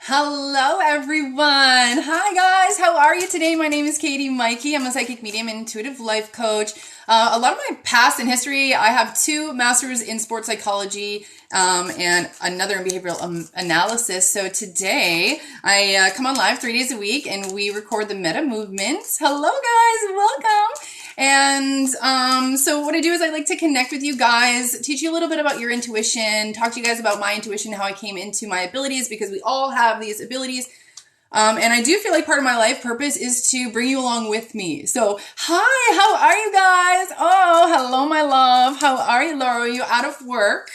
Hello, everyone. Hi, guys. How are you today? My name is Katie Maike. I'm a psychic medium and intuitive life coach. A lot of my past and history, I have 2 masters in sports psychology and another in behavioral analysis. So today I come on live 3 days a week and we record the meta movements. Hello, guys. Welcome. And so what I do is I like to connect with you guys, teach you a little bit about your intuition, talk to you guys about my intuition, how I came into my abilities, because we all have these abilities. And I do feel like part of my life purpose is to bring you along with me. So, hi, how are you guys? Oh, hello, my love. How are you, Laura? Are you out of work?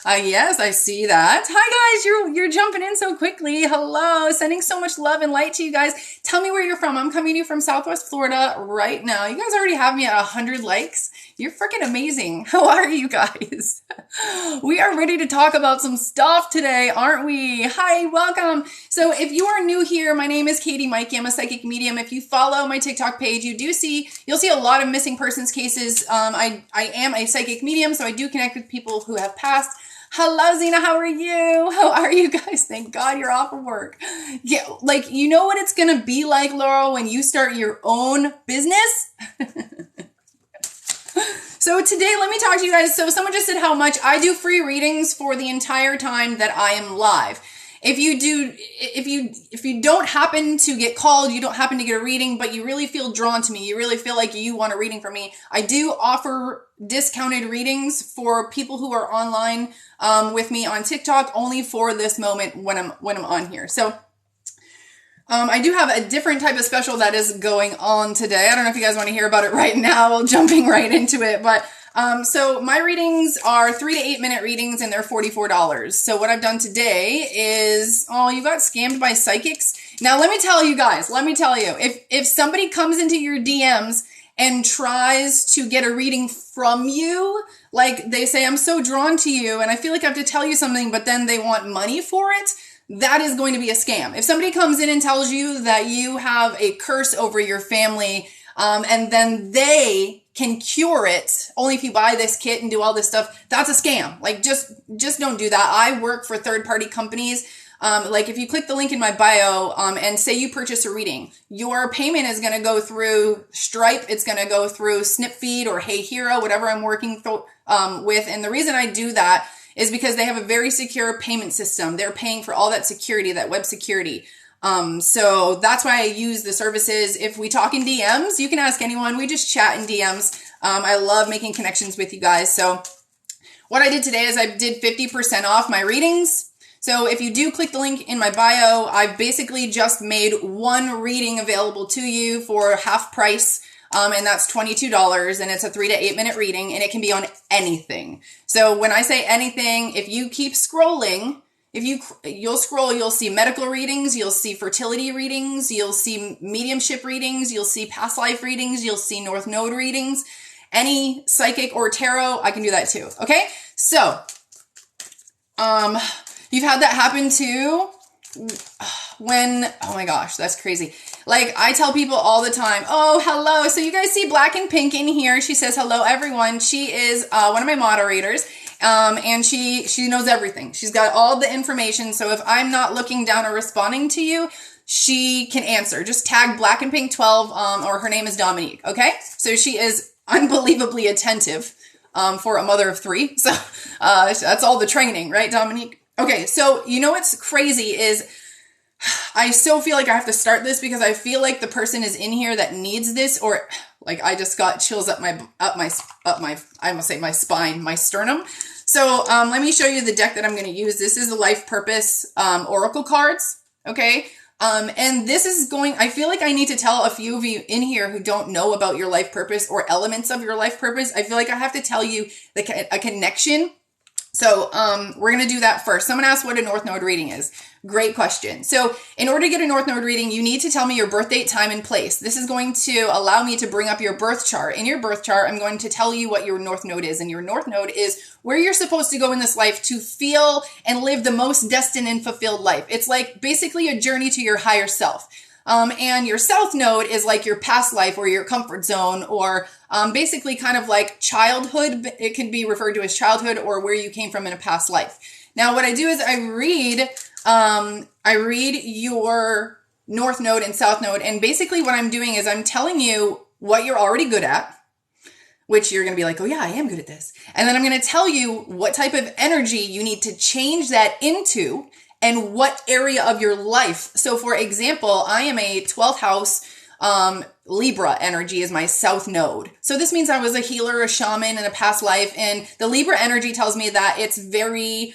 Yes, I see that. Hi, guys. You're jumping in so quickly. Hello. Sending so much love and light to you guys. Tell me where you're from. I'm coming to you from Southwest Florida right now. You guys already have me at 100 likes. You're freaking amazing. How are you guys? We are ready to talk about some stuff today, aren't we? Hi, welcome. So if you are new here, my name is Katie Maike. I'm a psychic medium. If you follow my TikTok page, you'll see a lot of missing persons cases. I am a psychic medium, so I do connect with people who have passed. Hello, Zena. How are you? How are you guys? Thank God you're off of work. Yeah, like, you know what it's going to be like, Laurel, when you start your own business? So today, let me talk to you guys. So someone just said how much. I do free readings for the entire time that I am live. If you don't happen to get called, you don't happen to get a reading, but you really feel drawn to me, you really feel like you want a reading from me, I do offer discounted readings for people who are online with me on TikTok, only for this moment when I'm on here. So I do have a different type of special that is going on today. I don't know if you guys want to hear about it right now, jumping right into it, but so my readings are 3 to 8 minute readings and they're $44. So what I've done today is, oh, you got scammed by psychics. Now let me tell you, if somebody comes into your DMs and tries to get a reading from you, like they say, I'm so drawn to you and I feel like I have to tell you something, but then they want money for it, that is going to be a scam. If somebody comes in and tells you that you have a curse over your family, and then they can cure it only if you buy this kit and do all this stuff, that's a scam. Like, just don't do that. I work for third-party companies. Like if you click the link in my bio, and say you purchase a reading, your payment is going to go through Stripe. It's going to go through Snipfeed or Hey Hero, whatever I'm working with. And the reason I do that is because they have a very secure payment system. They're paying for all that security, that web security. So that's why I use the services. If we talk in DMs, you can ask anyone. We just chat in DMs. I love making connections with you guys. So what I did today is I did 50% off my readings. So if you do click the link in my bio, I've basically just made one reading available to you for half price. And that's $22, and it's a 3 to 8 minute reading, and it can be on anything. So when I say anything, if you keep scrolling, you'll scroll, you'll see medical readings, you'll see fertility readings, you'll see mediumship readings, you'll see past life readings, you'll see North Node readings, any psychic or tarot, I can do that too. Okay. So, you've had that happen too oh my gosh, that's crazy. Like I tell people all the time, oh, hello. So you guys see Black and Pink in here. She says, hello, everyone. She is one of my moderators. And she knows everything. She's got all the information. So if I'm not looking down or responding to you, she can answer. Just tag Black and Pink 12, or her name is Dominique. Okay. So she is unbelievably attentive, for a mother of 3. So, that's all the training, right, Dominique? Okay. So you know, what's crazy is I so feel like I have to start this because I feel like the person is in here that needs this, or like I just got chills up my, I must say my spine, my sternum. So, let me show you the deck that I'm going to use. This is the Life Purpose, Oracle cards. Okay. And this is I feel like I need to tell a few of you in here who don't know about your life purpose or elements of your life purpose. I feel like I have to tell you a connection. So, we're going to do that first. Someone asked what a North Node reading is. Great question. So in order to get a North Node reading, you need to tell me your birth date, time, and place. This is going to allow me to bring up your birth chart. In your birth chart, I'm going to tell you what your North Node is. And your North Node is where you're supposed to go in this life to feel and live the most destined and fulfilled life. It's like basically a journey to your higher self. And your South Node is like your past life or your comfort zone, or basically kind of like childhood. It can be referred to as childhood or where you came from in a past life. Now, what I do is I read I read your North Node and South Node. And basically what I'm doing is I'm telling you what you're already good at, which you're going to be like, oh yeah, I am good at this. And then I'm going to tell you what type of energy you need to change that into and what area of your life. So for example, I am a 12th house, Libra energy is my South Node. So this means I was a healer, a shaman in a past life. And the Libra energy tells me that it's very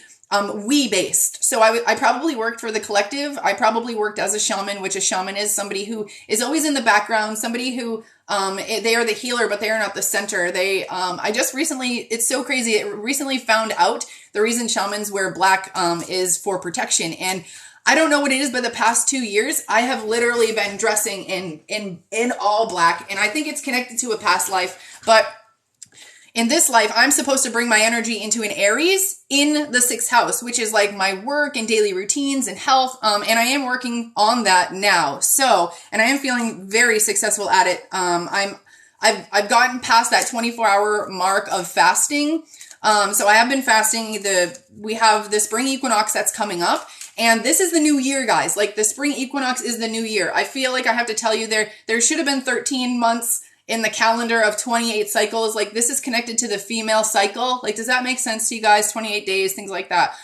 we based. So I probably worked for the collective. I probably worked as a shaman, which a shaman is somebody who is always in the background, somebody who, they are the healer, but they are not the center. I just recently, it's so crazy. It recently found out the reason shamans wear black, is for protection. And I don't know what it is, but the past 2 years, I have literally been dressing in all black. And I think it's connected to a past life, but in this life, I'm supposed to bring my energy into an Aries in the 6th house, which is like my work and daily routines and health. And I am working on that now. So, and I am feeling very successful at it. I've gotten past that 24-hour mark of fasting. So I have been fasting. We have the spring equinox that's coming up. And this is the new year, guys. Like the spring equinox is the new year. I feel like I have to tell you there should have been 13 months in the calendar of 28 cycles. Like this is connected to the female cycle. Like, does that make sense to you guys? 28 days, things like that.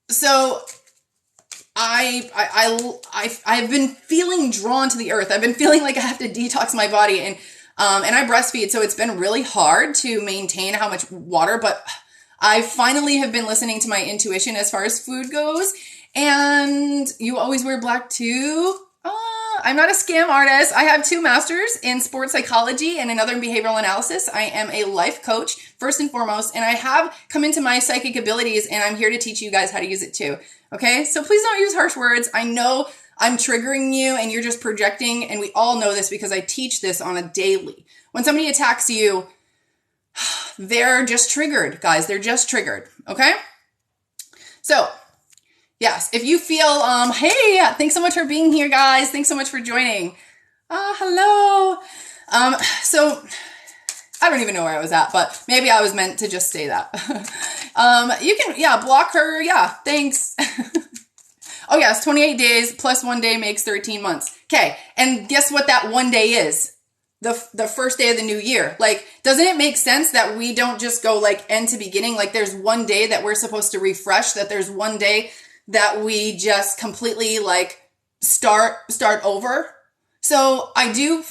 So I've been feeling drawn to the earth. I've been feeling like I have to detox my body and I breastfeed. So it's been really hard to maintain how much water, but I finally have been listening to my intuition as far as food goes. And you always wear black too. I'm not a scam artist. I have 2 masters in sports psychology and another in behavioral analysis. I am a life coach, first and foremost, and I have come into my psychic abilities, and I'm here to teach you guys how to use it too. Okay? So please don't use harsh words. I know I'm triggering you, and you're just projecting, and we all know this because I teach this on a daily. When somebody attacks you, they're just triggered, guys. They're just triggered. Okay? So, yes, if you feel, hey, thanks so much for being here, guys. Thanks so much for joining. Hello. So I don't even know where I was at, but maybe I was meant to just say that. You can, block her. Yeah, thanks. Oh yes, 28 days plus 1 day makes 13 months. Okay, and guess what that 1 day is? The first day of the new year. Like, doesn't it make sense that we don't just go like end to beginning? Like there's 1 day that we're supposed to refresh, that there's 1 day that we just completely like start over. So I do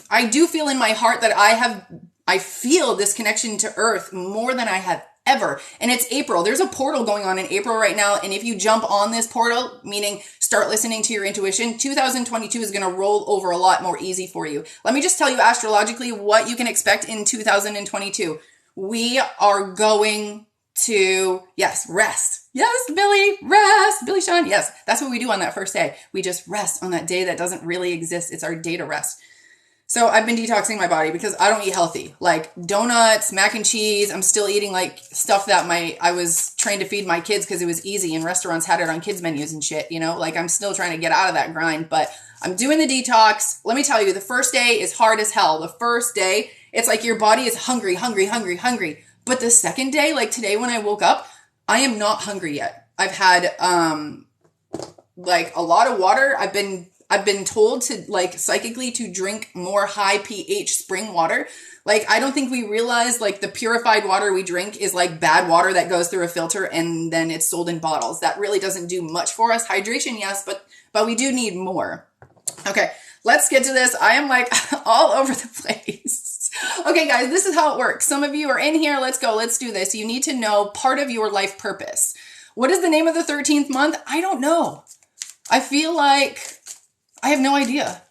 feel in my heart that I feel this connection to earth more than I have ever. And it's April. There's a portal going on in April right now. And if you jump on this portal, meaning start listening to your intuition, 2022 is going to roll over a lot more easy for you. Let me just tell you astrologically what you can expect in 2022. We are going to, yes, rest. Yes, Billy, rest. Billy Sean, yes, that's what we do on that first day. We just rest on that day that doesn't really exist. It's our day to rest. So I've been detoxing my body because I don't eat healthy. Like donuts, mac and cheese. I'm still eating like stuff that I was trained to feed my kids because it was easy and restaurants had it on kids menus and shit, you know, like I'm still trying to get out of that grind, but I'm doing the detox. Let me tell you, the first day is hard as hell. The first day, it's like your body is hungry. But the second day, like today when I woke up, I am not hungry yet. I've had, like a lot of water. I've been told to like psychically to drink more high pH spring water. Like, I don't think we realize like the purified water we drink is like bad water that goes through a filter and then it's sold in bottles. That really doesn't do much for us. Hydration, yes, but we do need more. Okay, let's get to this. I am like all over the place. Okay, guys, this is how it works. Some of you are in here. Let's go. Let's do this. You need to know part of your life purpose. What is the name of the 13th month? I don't know. I feel like I have no idea.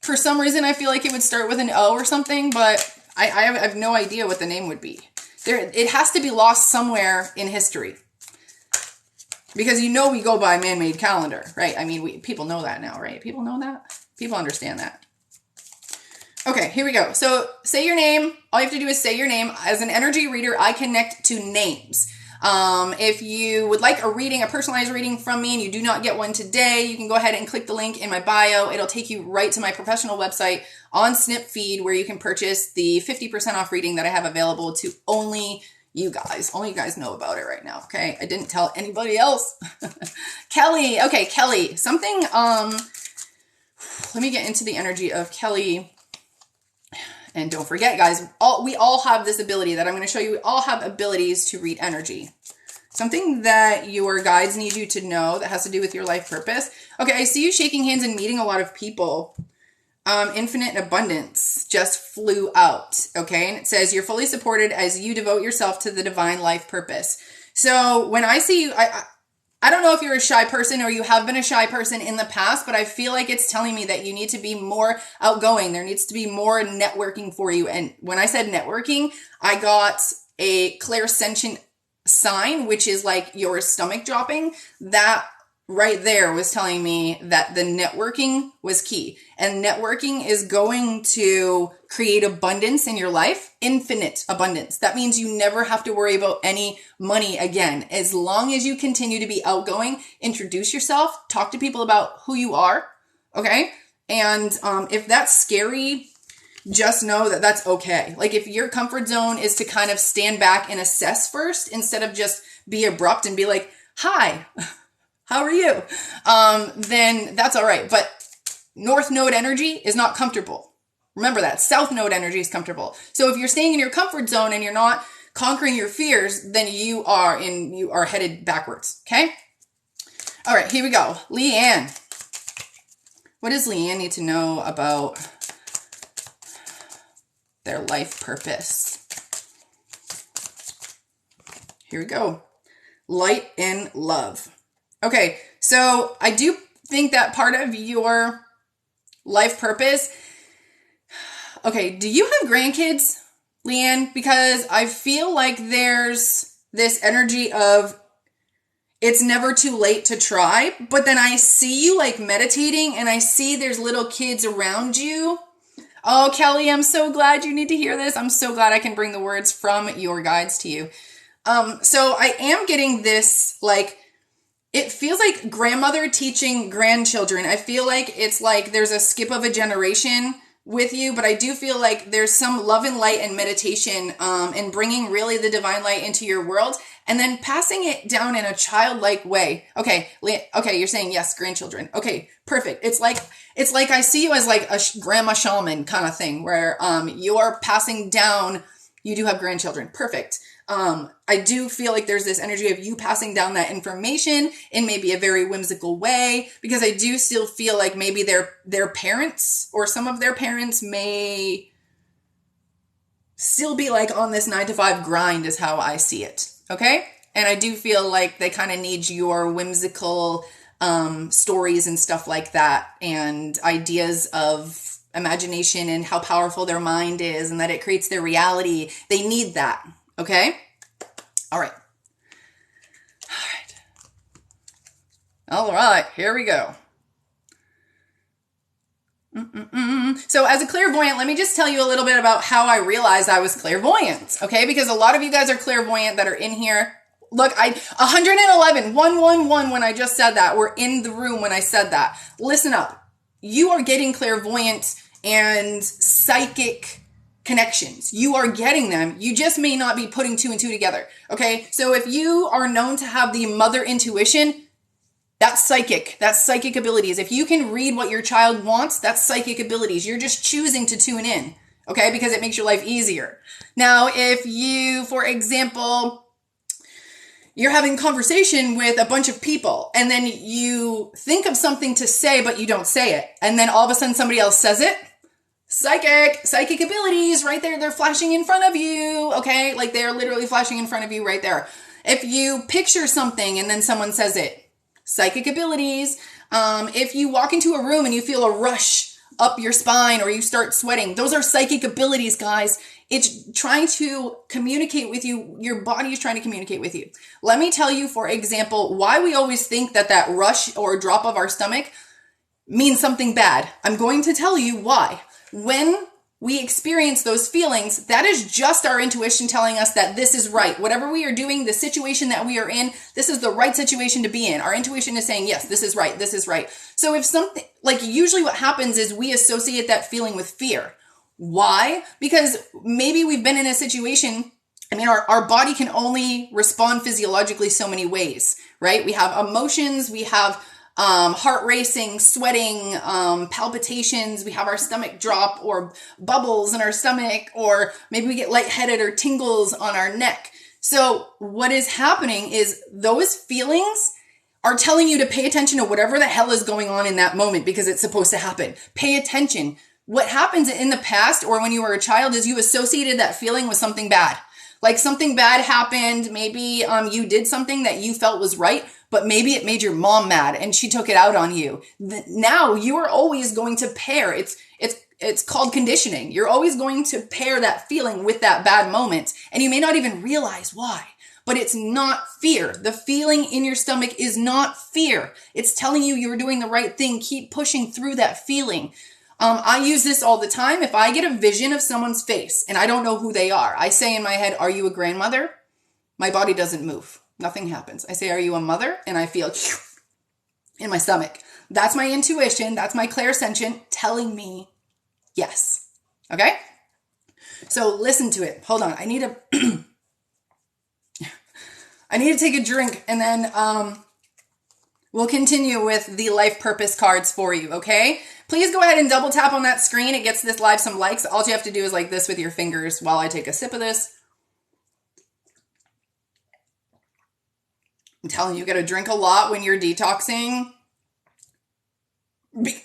For some reason, I feel like it would start with an O or something, but I have no idea what the name would be. It has to be lost somewhere in history. Because you know we go by a man-made calendar, right? I mean, people know that now, right? People know that? People understand that. Okay, here we go. So say your name. All you have to do is say your name. As an energy reader, I connect to names. If you would like a reading, a personalized reading from me, and you do not get one today, you can go ahead and click the link in my bio. It'll take you right to my professional website on Snip Feed, where you can purchase the 50% off reading that I have available to only you guys. Only you guys know about it right now, okay? I didn't tell anybody else. Kelly. Okay, Kelly. Something, let me get into the energy of Kelly. And don't forget, guys, we all have this ability that I'm going to show you. We all have abilities to read energy. Something that your guides need you to know that has to do with your life purpose. Okay, I see you shaking hands and meeting a lot of people. Infinite abundance just flew out, okay? And it says you're fully supported as you devote yourself to the divine life purpose. So when I see you, I don't know if you're a shy person or you have been a shy person in the past, but I feel like it's telling me that you need to be more outgoing. There needs to be more networking for you. And when I said networking, I got a clairsentient sign, which is like your stomach dropping. That right there was telling me that the networking was key. And networking is going to create abundance in your life, infinite abundance. That means you never have to worry about any money again. As long as you continue to be outgoing, introduce yourself, talk to people about who you are, okay? And if that's scary, just know that that's okay. Like if your comfort zone is to kind of stand back and assess first instead of just be abrupt and be like, hi, how are you? Then that's all right. But North Node energy is not comfortable. Remember that. South Node energy is comfortable. So if you're staying in your comfort zone and you're not conquering your fears, then you are headed backwards. Okay? All right, here we go. Leanne. What does Leanne need to know about their life purpose? Here we go. Light and love. Okay, so I do think that part of your life purpose, okay, do you have grandkids, Leanne? Because I feel like there's this energy of it's never too late to try, but then I see you like meditating and I see there's little kids around you. Oh, Kelly, I'm so glad you need to hear this. I'm so glad I can bring the words from your guides to you. So I am getting this, like, it feels like grandmother teaching grandchildren. I feel like it's like there's a skip of a generation with you, but I do feel like there's some love and light and meditation, and bringing really the divine light into your world and then passing it down in a childlike way. Okay. Okay. You're saying yes, grandchildren. Okay. Perfect. It's like I see you as like a grandma shaman kind of thing where, you're passing down, you do have grandchildren. Perfect. I do feel like there's this energy of you passing down that information in maybe a very whimsical way, because I do still feel like maybe their parents or some of their parents may still be like on this 9-to-5 grind is how I see it. Okay. And I do feel like they kind of need your whimsical, stories and stuff like that, and ideas of imagination and how powerful their mind is and that it creates their reality. They need that. Okay? All right. All right. Here we go. So as a clairvoyant, let me just tell you a little bit about how I realized I was clairvoyant. Okay? Because a lot of you guys are clairvoyant that are in here. Look, 111, 111 when I just said that. We're in the room when I said that. Listen up. You are getting clairvoyant and psychic connections. You are getting them. You just may not be putting 2 and 2 together. Okay. So if you are known to have the mother intuition, that's psychic. That's psychic abilities. If you can read what your child wants, that's psychic abilities. You're just choosing to tune in. Okay. Because it makes your life easier. Now, if you, for example, you're having conversation with a bunch of people and then you think of something to say, but you don't say it. And then all of a sudden somebody else says it. Psychic abilities right there. They're flashing in front of you. Okay. Like they're literally flashing in front of you right there. If you picture something and then someone says it, psychic abilities. If you walk into a room and you feel a rush up your spine or you start sweating, those are psychic abilities, guys. It's trying to communicate with you. Your body is trying to communicate with you. Let me tell you, for example, why we always think that rush or drop of our stomach means something bad. I'm going to tell you why. When we experience those feelings, that is just our intuition telling us that this is right. Whatever we are doing, the situation that we are in, this is the right situation to be in. Our intuition is saying, yes, this is right. This is right. So if something, like usually what happens is we associate that feeling with fear. Why? Because maybe we've been in a situation I mean, our body can only respond physiologically so many ways, right? We have emotions, we have heart racing, sweating, palpitations, we have our stomach drop or bubbles in our stomach, or maybe we get lightheaded or tingles on our neck. So what is happening is those feelings are telling you to pay attention to whatever the hell is going on in that moment because it's supposed to happen. Pay attention. What happens in the past or when you were a child is you associated that feeling with something bad. Like something bad happened, maybe you did something that you felt was right, but maybe it made your mom mad and she took it out on you. Now you are always going to pair. It's called conditioning. You're always going to pair that feeling with that bad moment, and you may not even realize why. But it's not fear. The feeling in your stomach is not fear. It's telling you you're doing the right thing. Keep pushing through that feeling. I use this all the time. If I get a vision of someone's face and I don't know who they are, I say in my head, "Are you a grandmother?" My body doesn't move. Nothing happens. I say, "Are you a mother?" And I feel in my stomach. That's my intuition. That's my clairsentient telling me yes. Okay? So listen to it. Hold on. I need to take a drink, and then we'll continue with the life purpose cards for you, okay? Please go ahead and double tap on that screen. It gets this live some likes. All you have to do is like this with your fingers while I take a sip of this. I'm telling you, you got to drink a lot when you're detoxing.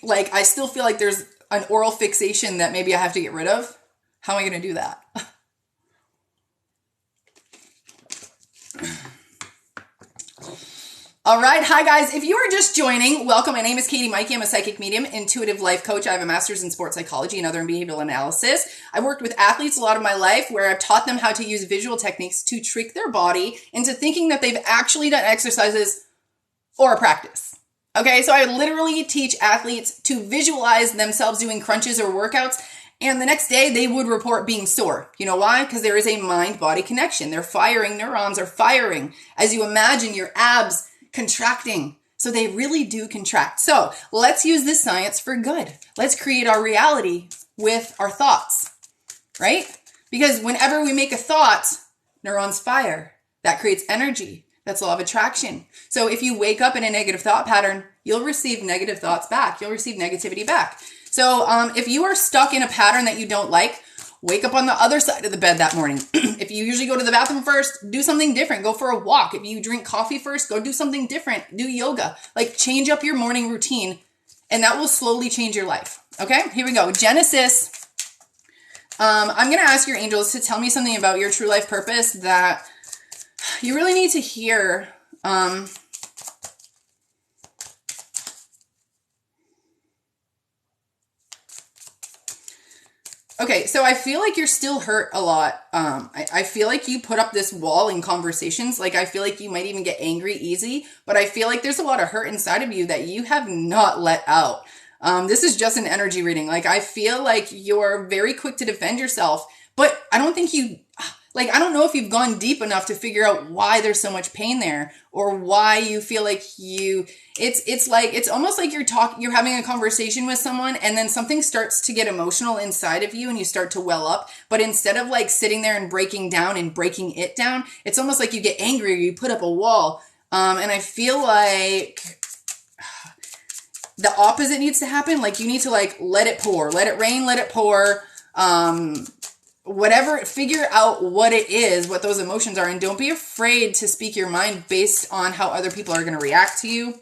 Like, I still feel like there's an oral fixation that maybe I have to get rid of. How am I going to do that? All right. Hi, guys. If you are just joining, welcome. My name is Katie Maike. I'm a psychic medium, intuitive life coach. I have a master's in sports psychology and other in behavioral analysis. I've worked with athletes a lot of my life where I've taught them how to use visual techniques to trick their body into thinking that they've actually done exercises or a practice. Okay. So I literally teach athletes to visualize themselves doing crunches or workouts, and the next day they would report being sore. You know why? Because there is a mind-body connection. They're firing, neurons are firing as you imagine your abs contracting. So they really do contract. So let's use this science for good. Let's create our reality with our thoughts, right? Because whenever we make a thought, neurons fire. That creates energy. That's law of attraction. So if you wake up in a negative thought pattern, you'll receive negative thoughts back. You'll receive negativity back. So if you are stuck in a pattern that you don't like, wake up on the other side of the bed that morning. If you usually go to the bathroom first, do something different. Go for a walk. If you drink coffee first, go do something different. Do yoga. Like, change up your morning routine, and that will slowly change your life. Okay, here we go. Genesis. I'm going to ask your angels to tell me something about your true life purpose that you really need to hear. Okay, so I feel like you're still hurt a lot. I feel like you put up this wall in conversations. Like, I feel like you might even get angry easy, but I feel like there's a lot of hurt inside of you that you have not let out. This is just an energy reading. Like, I feel like you're very quick to defend yourself, but I don't think I don't know if you've gone deep enough to figure out why there's so much pain there, or why you feel like it's almost like you're having a conversation with someone, and then something starts to get emotional inside of you and you start to well up. But instead of like sitting there and breaking down and breaking it down, it's almost like you get angry or you put up a wall. And I feel like the opposite needs to happen. Like, you need to like let it pour, let it rain, let it pour. Whatever, figure out what it is, what those emotions are, and don't be afraid to speak your mind based on how other people are going to react to you.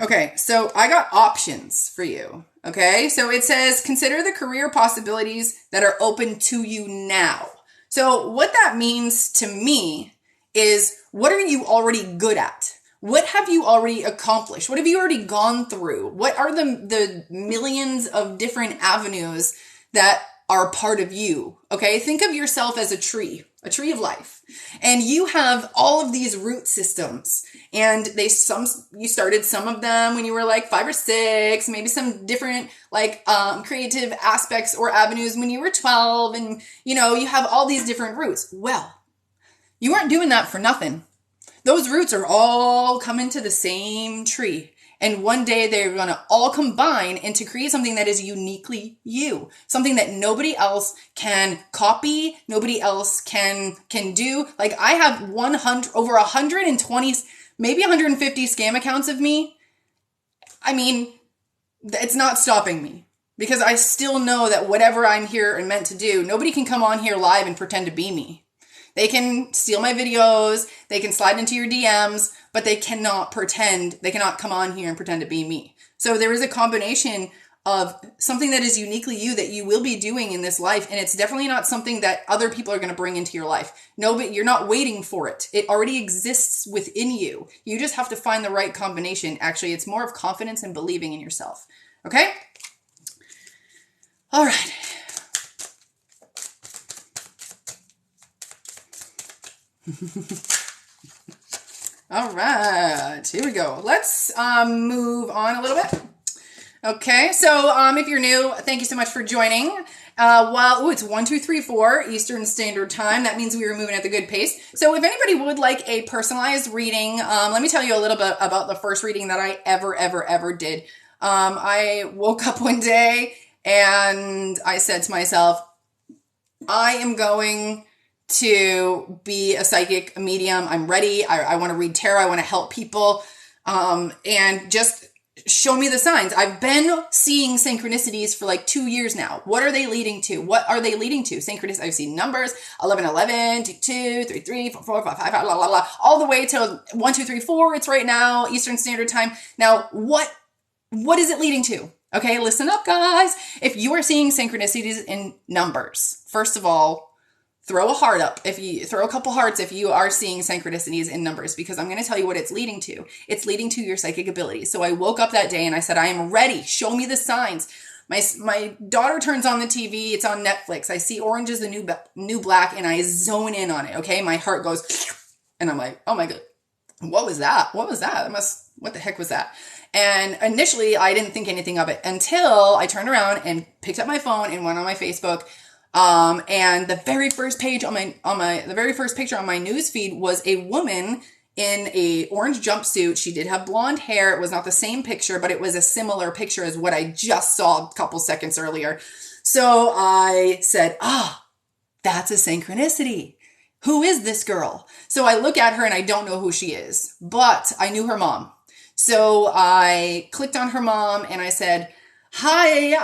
Okay, so I got options for you. Okay, so it says, consider the career possibilities that are open to you now. So what that means to me is, what are you already good at? What have you already accomplished? What have you already gone through? What are the millions of different avenues that are part of you? Okay, think of yourself as a tree of life, and you have all of these root systems, and you started some of them when you were like 5 or 6, maybe some different like creative aspects or avenues when you were 12, and you have all these different roots. Well, you weren't doing that for nothing. Those roots are all coming to the same tree, And one day they're going to all combine and to create something that is uniquely you. Something that nobody else can copy, nobody else can do. Like I have over 120, maybe 150 scam accounts of me. I mean, it's not stopping me because I still know that whatever I'm here and meant to do, nobody can come on here live and pretend to be me. They can steal my videos, they can slide into your DMs, but they cannot come on here and pretend to be me. So there is a combination of something that is uniquely you that you will be doing in this life. And it's definitely not something that other people are going to bring into your life. No, but you're not waiting for it. It already exists within you. You just have to find the right combination. Actually, it's more of confidence and believing in yourself. Okay? All right. All right, here we go. Let's move on a little bit. Okay, so if you're new, thank you so much for joining. It's 1, 2, 3, 4 Eastern Standard Time. That means we were moving at the good pace. So if anybody would like a personalized reading, let me tell you a little bit about the first reading that I ever did. I woke up one day and I said to myself, I am going to be a psychic, a medium. I'm ready. I want to read tarot. I want to help people. And just show me the signs. I've been seeing synchronicities for like 2 years now. What are they leading to? What are they leading to? Synchronicities. I've seen numbers 11, 11, 2, 2, 3, 3, 4, 4, 5, 5, blah, blah, blah, all the way to 1, 2, 3, 4. It's right now, Eastern Standard Time. Now, what is it leading to? Okay, listen up, guys. If you are seeing synchronicities in numbers, first of all, throw a heart up. If you throw a couple hearts, if you are seeing synchronicities in numbers, because I'm going to tell you what it's leading to. It's leading to your psychic ability. So I woke up that day and I said, I am ready. Show me the signs. My daughter turns on the TV. It's on Netflix. I see Orange is the New Black and I zone in on it. Okay. My heart goes, and I'm like, oh my God, what was that? What was that? What the heck was that? And initially I didn't think anything of it until I turned around and picked up my phone and went on my Facebook. And the very first page the very first picture on my news feed was a woman in a orange jumpsuit. She did have blonde hair. It was not the same picture, but it was a similar picture as what I just saw a couple seconds earlier. So I said, that's a synchronicity. Who is this girl? So I look at her and I don't know who she is, but I knew her mom. So I clicked on her mom and I said, hi,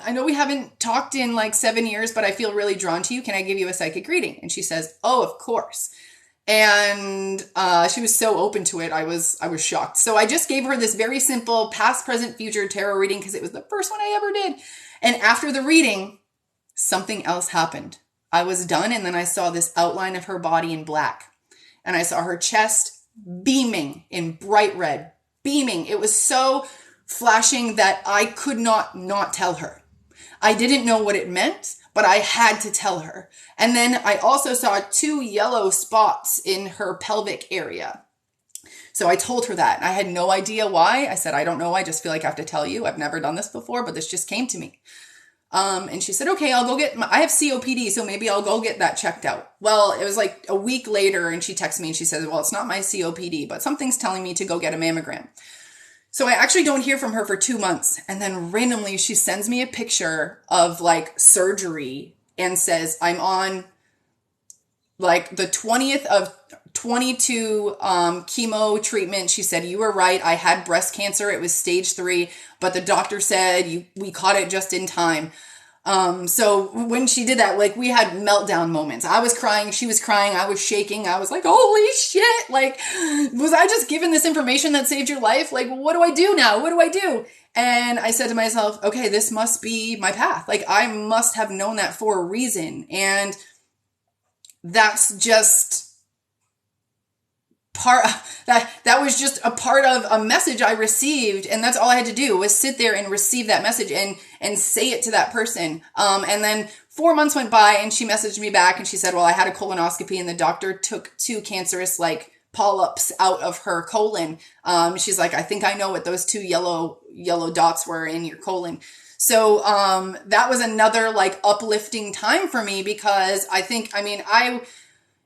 I know we haven't talked in like 7 years, but I feel really drawn to you. Can I give you a psychic reading? And she says, oh, of course. And she was so open to it. I was shocked. So I just gave her this very simple past, present, future tarot reading because it was the first one I ever did. And after the reading, something else happened. I was done. And then I saw this outline of her body in black. And I saw her chest beaming in bright red, beaming. It was so flashing that I could not tell her. I didn't know what it meant, but I had to tell her. And then I also saw 2 yellow spots in her pelvic area. So I told her that. I had no idea why. I said, I don't know. I just feel like I have to tell you. I've never done this before, but this just came to me. And she said, okay, I'll go I have COPD, so maybe I'll go get that checked out. Well, it was like a week later and she texted me and she said, well, it's not my COPD, but something's telling me to go get a mammogram. So I actually don't hear from her for 2 months. And then randomly she sends me a picture of like surgery and says, I'm on like the 20th of 22 chemo treatment. She said, you were right. I had breast cancer. It was stage 3, but the doctor said we caught it just in time. So when she did that, like we had meltdown moments. I was crying. She was crying. I was shaking. I was like, holy shit. Like, was I just given this information that saved your life? Like, what do I do now? What do I do? And I said to myself, okay, this must be my path. Like I must have known that for a reason. And that's just that was just a part of a message I received. And that's all I had to do was sit there and receive that message and say it to that person. And then 4 months went by and she messaged me back and she said, well, I had a colonoscopy and the doctor took 2 cancerous like polyps out of her colon. She's like, I think I know what those 2 yellow dots were in your colon. So, that was another like uplifting time for me because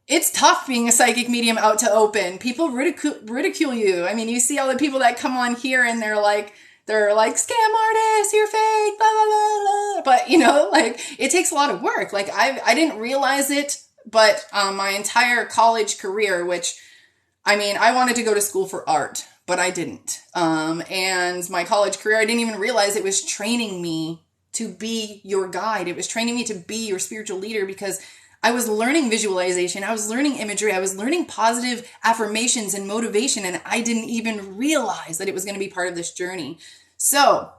it's tough being a psychic medium out to open. People ridicule you. I mean, you see all the people that come on here and they're like scam artists, you're fake, blah, blah, blah, blah. But, you know, like, it takes a lot of work. Like, I didn't realize it, but my entire college career, which, I mean, I wanted to go to school for art, but I didn't. And my college career, I didn't even realize it was training me to be your guide. It was training me to be your spiritual leader, because I was learning visualization. I was learning imagery. I was learning positive affirmations and motivation. And I didn't even realize that it was going to be part of this journey. So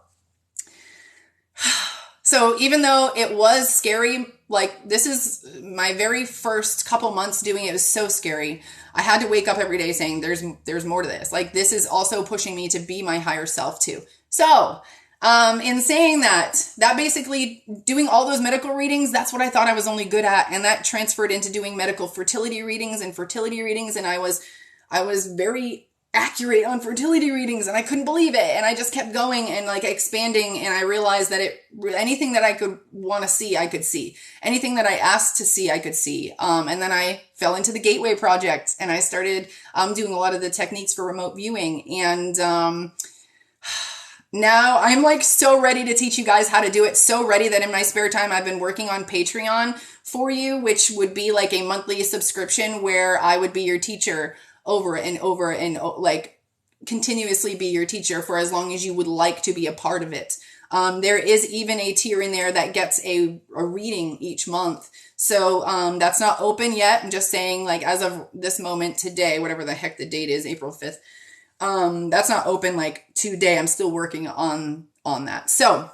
even though it was scary, like, this is my very first couple months doing it, it was so scary. I had to wake up every day saying there's more to this. Like, this is also pushing me to be my higher self too. So, in saying that basically doing all those medical readings, that's what I thought I was only good at. And that transferred into doing medical fertility readings. And I was very accurate on fertility readings, and I couldn't believe it. And I just kept going and like expanding. And I realized that anything that I could want to see, I could see. Anything that I asked to see, I could see. And then I fell into the Gateway Project, and I started doing a lot of the techniques for remote viewing. And now I'm like so ready to teach you guys how to do it. So ready that in my spare time, I've been working on Patreon for you, which would be like a monthly subscription where I would be your teacher over and like continuously be your teacher for as long as you would like to be a part of it. There is even a tier in there that gets a reading each month. So that's not open yet. I'm just saying, like, as of this moment today, whatever the heck the date is, April 5th, that's not open like today. I'm still working on that. So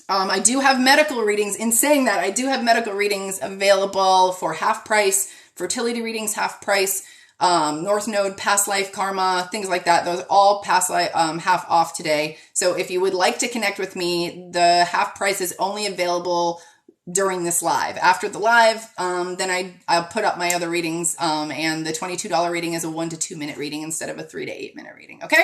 I do have medical readings. In saying that, I do have medical readings available for half price, fertility readings half price, North Node, past life karma, things like that. Those all past life, half off today. So if you would like to connect with me, the half price is only available during this live. After the live, then I'll put up my other readings. And the $22 reading is a 1 to 2 minute reading instead of a 3 to 8 minute reading. Okay.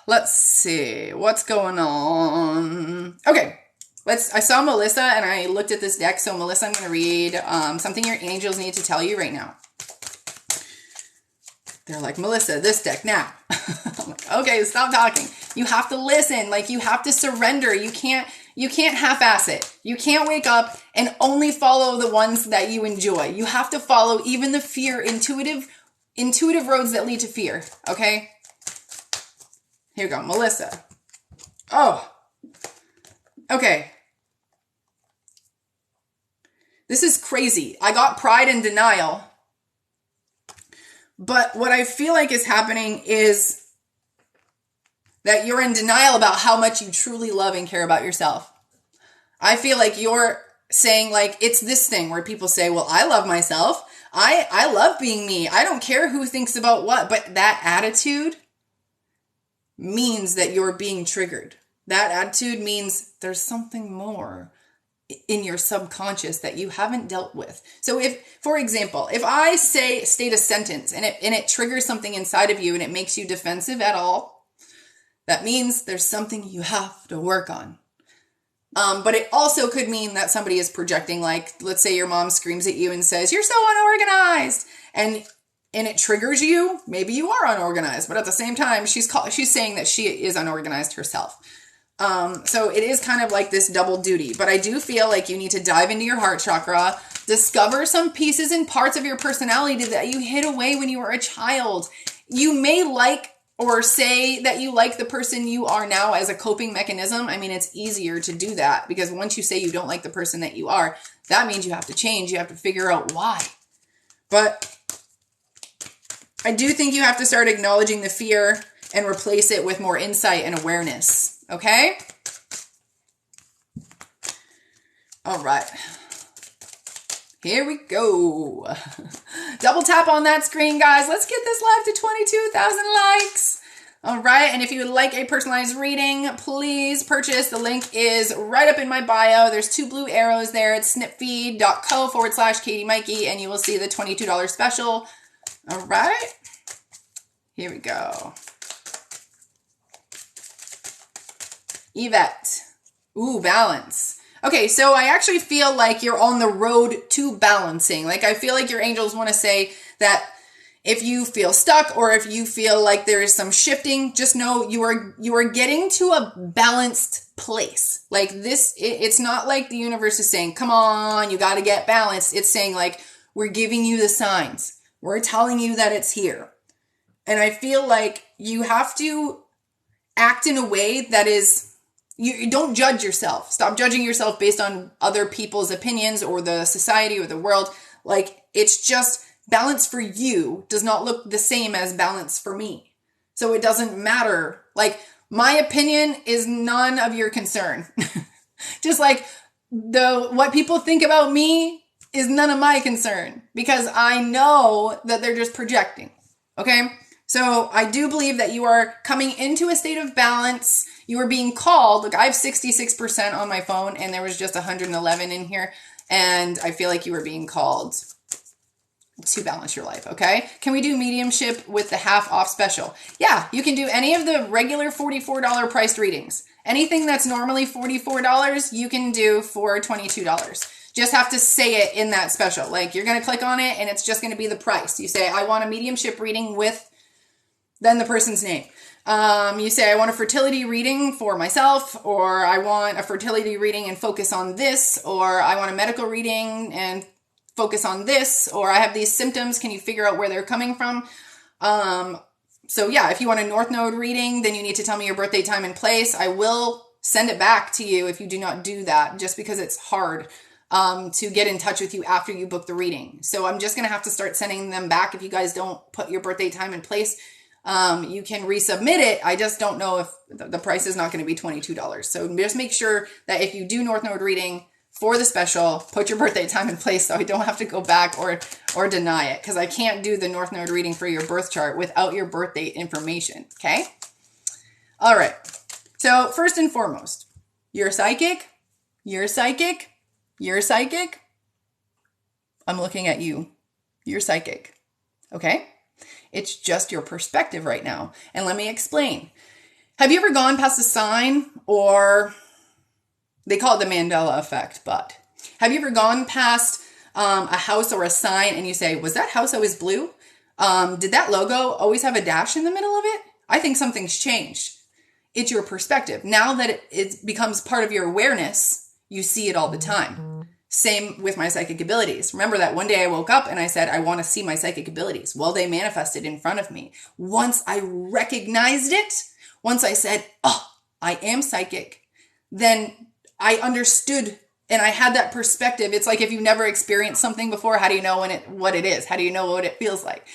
Let's see what's going on. Okay. I saw Melissa and I looked at this deck. So Melissa, I'm going to read something your angels need to tell you right now. They're like, Melissa, this deck now. I'm like, okay, stop talking. You have to listen. Like, you have to surrender. You can't half-ass it. You can't wake up and only follow the ones that you enjoy. You have to follow even the fear, intuitive roads that lead to fear. Okay? Here we go. Melissa. Oh. Okay. This is crazy. I got pride and denial. But what I feel like is happening is that you're in denial about how much you truly love and care about yourself. I feel like you're saying, like, it's this thing where people say, well, I love myself. I love being me. I don't care who thinks about what. But that attitude means that you're being triggered. That attitude means there's something more in your subconscious that you haven't dealt with. So if, for example, if I state a sentence and it triggers something inside of you and it makes you defensive at all, that means there's something you have to work on. But it also could mean that somebody is projecting, like, let's say your mom screams at you and says, you're so unorganized. And it triggers you. Maybe you are unorganized, but at the same time, she's saying that she is unorganized herself. So it is kind of like this double duty, but I do feel like you need to dive into your heart chakra, discover some pieces and parts of your personality that you hid away when you were a child. You may like or say that you like the person you are now as a coping mechanism. I mean, it's easier to do that because once you say you don't like the person that you are, that means you have to change. You have to figure out why. But I do think you have to start acknowledging the fear and replace it with more insight and awareness. Okay? All right. Here we go. Double tap on that screen, guys. Let's get this live to 22,000 likes. All right. And if you would like a personalized reading, please purchase. The link is right up in my bio. There's 2 blue arrows there. It's snipfeed.co/Katie Maike, and you will see the $22 special. All right. Here we go. Yvette. Ooh, balance. Okay, so I actually feel like you're on the road to balancing. Like, I feel like your angels want to say that if you feel stuck or if you feel like there is some shifting, just know you are getting to a balanced place. Like this, it's not like the universe is saying, come on, you got to get balanced. It's saying like, we're giving you the signs. We're telling you that it's here. And I feel like you have to act in a way that is, you don't judge yourself. Stop judging yourself based on other people's opinions or the society or the world. Like, it's just balance for you does not look the same as balance for me. So it doesn't matter. Like, my opinion is none of your concern. Just like what people think about me is none of my concern, because I know that they're just projecting. Okay. So I do believe that you are coming into a state of balance. You are being called. Look, I have 66% on my phone and there was just 111 in here. And I feel like you are being called to balance your life. Okay. Can we do mediumship with the half off special? Yeah, you can do any of the regular $44 priced readings. Anything that's normally $44, you can do for $22. Just have to say it in that special. Like, you're going to click on it and it's just going to be the price. You say, I want a mediumship reading with then the person's name. You say, I want a fertility reading for myself, or I want a fertility reading and focus on this, or I want a medical reading and focus on this, or I have these symptoms. Can you figure out where they're coming from? So yeah, if you want a North Node reading, then you need to tell me your birthday, time, and place. I will send it back to you if you do not do that, just because it's hard to get in touch with you after you book the reading. So I'm just going to have to start sending them back if you guys don't put your birthday, time, and place. You can resubmit it. I just don't know if the price is not going to be $22. So just make sure that if you do North Node reading for the special, put your birthday, time, and place so I don't have to go back or deny it, because I can't do the North Node reading for your birth chart without your birthday information. Okay. All right. So first and foremost, you're psychic. You're psychic. You're psychic. I'm looking at you. You're psychic. Okay. It's just your perspective right now. And let me explain. Have you ever gone past a sign, or they call it the Mandela effect, but have you ever gone past a house or a sign and you say, was that house always blue? Did that logo always have a dash in the middle of it? I think something's changed. It's your perspective. Now that it becomes part of your awareness, you see it all the time. Same with my psychic abilities. Remember that one day I woke up and I said, I want to see my psychic abilities. Well, they manifested in front of me. Once I recognized it, once I said, oh, I am psychic, then I understood and I had that perspective. It's like, if you've never experienced something before, how do you know what it is? How do you know what it feels like?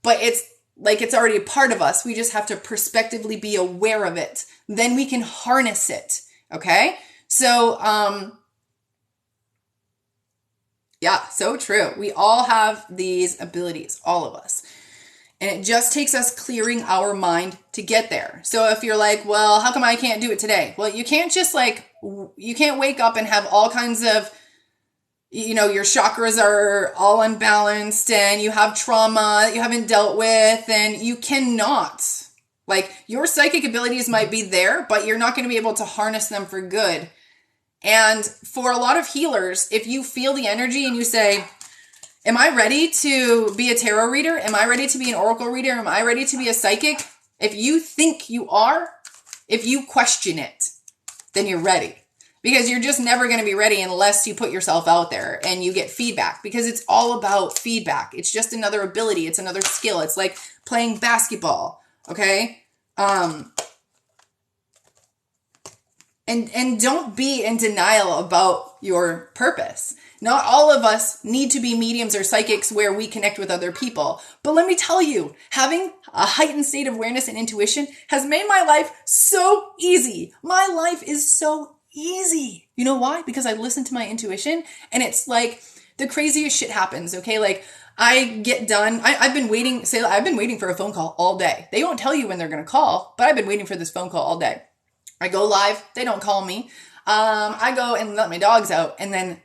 But it's like, it's already a part of us. We just have to prospectively be aware of it. Then we can harness it. Okay. So, yeah, so true. We all have these abilities, all of us. And it just takes us clearing our mind to get there. So if you're like, well, how come I can't do it today? Well, you can't just you can't wake up and have all kinds of, your chakras are all unbalanced and you have trauma that you haven't dealt with, and you cannot. Your psychic abilities might be there, but you're not going to be able to harness them for good. And for a lot of healers, if you feel the energy and you say, am I ready to be a tarot reader? Am I ready to be an oracle reader? Am I ready to be a psychic? If you think you are, if you question it, then you're ready. Because you're just never going to be ready unless you put yourself out there and you get feedback, because it's all about feedback. It's just another ability. It's another skill. It's like playing basketball. Okay. And don't be in denial about your purpose. Not all of us need to be mediums or psychics where we connect with other people. But let me tell you, having a heightened state of awareness and intuition has made my life so easy. My life is so easy. You know why? Because I listen to my intuition, and it's like the craziest shit happens. Okay. I get done. I've been waiting for a phone call all day. They won't tell you when they're going to call, but I've been waiting for this phone call all day. I go live. They don't call me. I go and let my dogs out, and then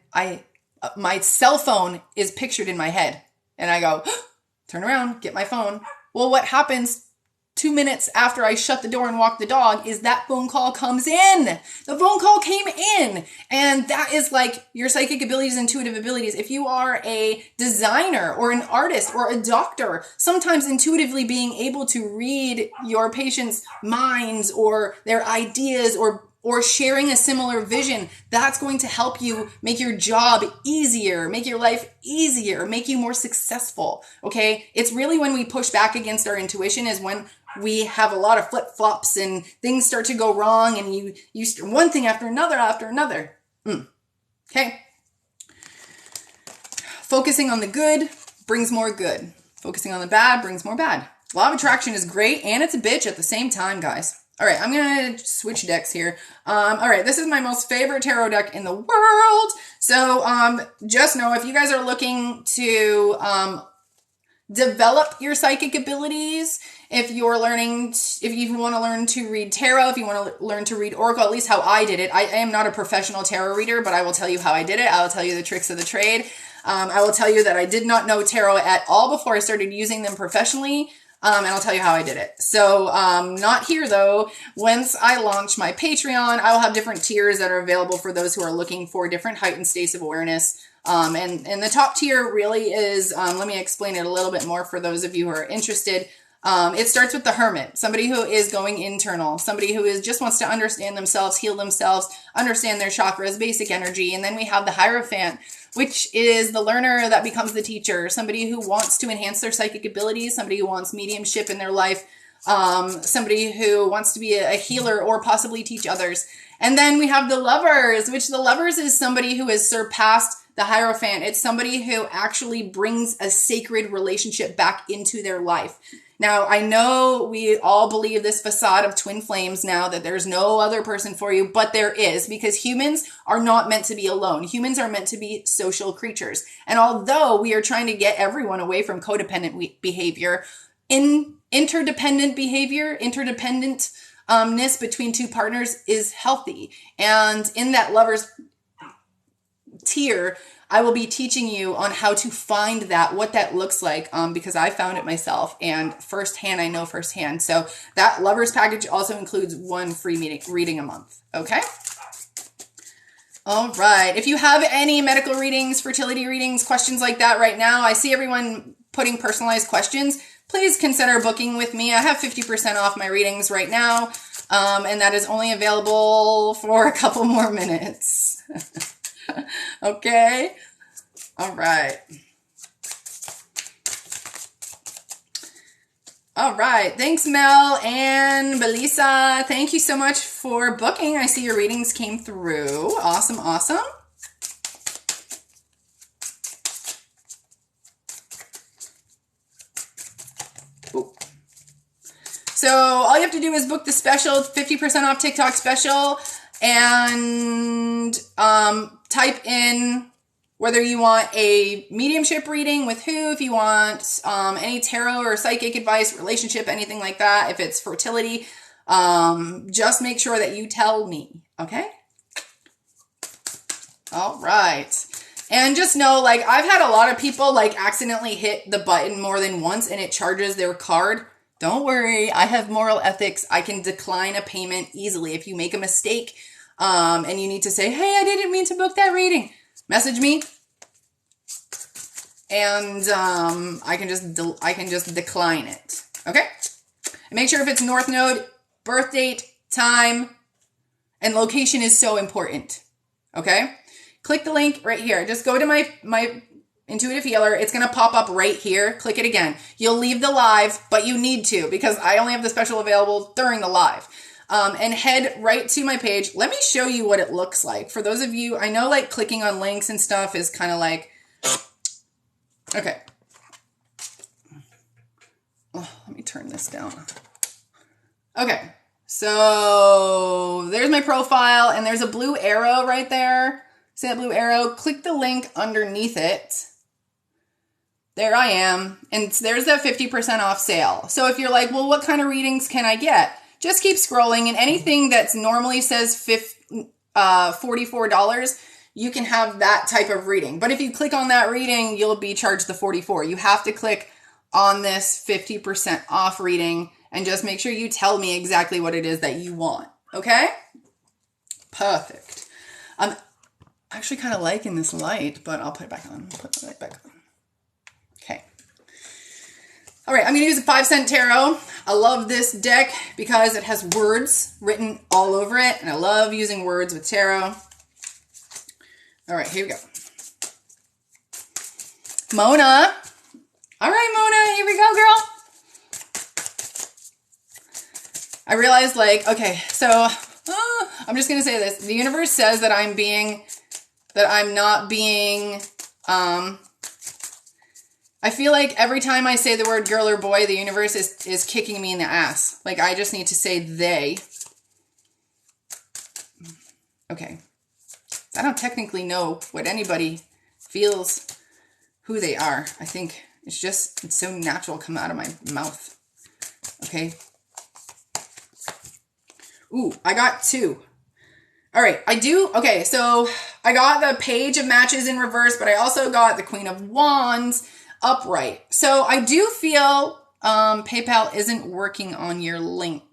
my cell phone is pictured in my head, and I go, turn around, get my phone. Well, what happens 2 minutes after I shut the door and walk the dog is that phone call comes in. The phone call came in. And that is like your psychic abilities, intuitive abilities. If you are a designer or an artist or a doctor, sometimes intuitively being able to read your patient's minds or their ideas or sharing a similar vision, that's going to help you make your job easier, make your life easier, make you more successful, okay? It's really when we push back against our intuition is when we have a lot of flip-flops and things start to go wrong and you one thing after another. Okay? Focusing on the good brings more good. Focusing on the bad brings more bad. Law of attraction is great and it's a bitch at the same time, guys. All right, I'm going to switch decks here. All right, this is my most favorite tarot deck in the world. So just know if you guys are looking to develop your psychic abilities, if you're learning, if you want to learn to read tarot, if you want to learn to read oracle, at least how I did it. I am not a professional tarot reader, but I will tell you how I did it. I will tell you the tricks of the trade. I will tell you that I did not know tarot at all before I started using them professionally. And I'll tell you how I did it. So, not here though. Once I launch my Patreon, I will have different tiers that are available for those who are looking for different heightened states of awareness. And the top tier really is, let me explain it a little bit more for those of you who are interested. It starts with the hermit, somebody who is going internal, somebody who just wants to understand themselves, heal themselves, understand their chakras, basic energy. And then we have the hierophant, which is the learner that becomes the teacher, somebody who wants to enhance their psychic abilities, somebody who wants mediumship in their life, somebody who wants to be a healer or possibly teach others. And then we have the lovers, which the lovers is somebody who has surpassed the hierophant. It's somebody who actually brings a sacred relationship back into their life. Now, I know we all believe this facade of twin flames now that there's no other person for you, but there is, because humans are not meant to be alone. Humans are meant to be social creatures. And although we are trying to get everyone away from codependent behavior, interdependent behavior, interdependentness between two partners is healthy. And in that lover's tier, I will be teaching you on how to find that, what that looks like, because I found it myself and firsthand, I know firsthand. So that lovers package also includes one free reading a month. Okay. All right. If you have any medical readings, fertility readings, questions like that right now, I see everyone putting personalized questions. Please consider booking with me. I have 50% off my readings right now. And that is only available for a couple more minutes. Okay. All right. All right. Thanks, Mel and Belisa. Thank you so much for booking. I see your readings came through. Awesome. Awesome. Ooh. So all you have to do is book the special 50% off TikTok special and type in whether you want a mediumship reading with who, if you want any tarot or psychic advice, relationship, anything like that, if it's fertility, just make sure that you tell me, okay? All right. And just know, like, I've had a lot of people, like, accidentally hit the button more than once and it charges their card. Don't worry. I have moral ethics. I can decline a payment easily. If you make a mistake and you need to say, hey, I didn't mean to book that reading, message me, and I can just decline it. Okay. And make sure if it's North Node, birth date, time, and location is so important. Okay. Click the link right here. Just go to my intuitive healer. It's gonna pop up right here. Click it again. You'll leave the live, but you need to because I only have the special available during the live. And head right to my page. Let me show you what it looks like. For those of you, I know like clicking on links and stuff is kind of like, okay. Oh, let me turn this down. Okay. So there's my profile and there's a blue arrow right there. See that blue arrow? Click the link underneath it. There I am. And there's that 50% off sale. So if you're like, well, what kind of readings can I get? Just keep scrolling, and anything that's normally says $44, you can have that type of reading. But if you click on that reading, you'll be charged the $44. You have to click on this 50% off reading and just make sure you tell me exactly what it is that you want. Okay? Perfect. I'm actually kind of liking this light, but I'll put it back on. Put the light back on. Okay. All right, I'm going to use a 5-cent tarot. I love this deck because it has words written all over it, and I love using words with tarot. All right, here we go. Mona. All right, Mona, here we go, girl. I realized, like, okay, so I'm just going to say this. The universe says that I'm not being, I feel like every time I say the word girl or boy, the universe is kicking me in the ass. Like, I just need to say they. Okay. I don't technically know what anybody feels who they are. I think it's so natural come out of my mouth. Okay. Ooh, I got 2. All right, okay, so I got the Page of Matches in reverse, but I also got the Queen of Wands upright. So I do feel PayPal isn't working on your link.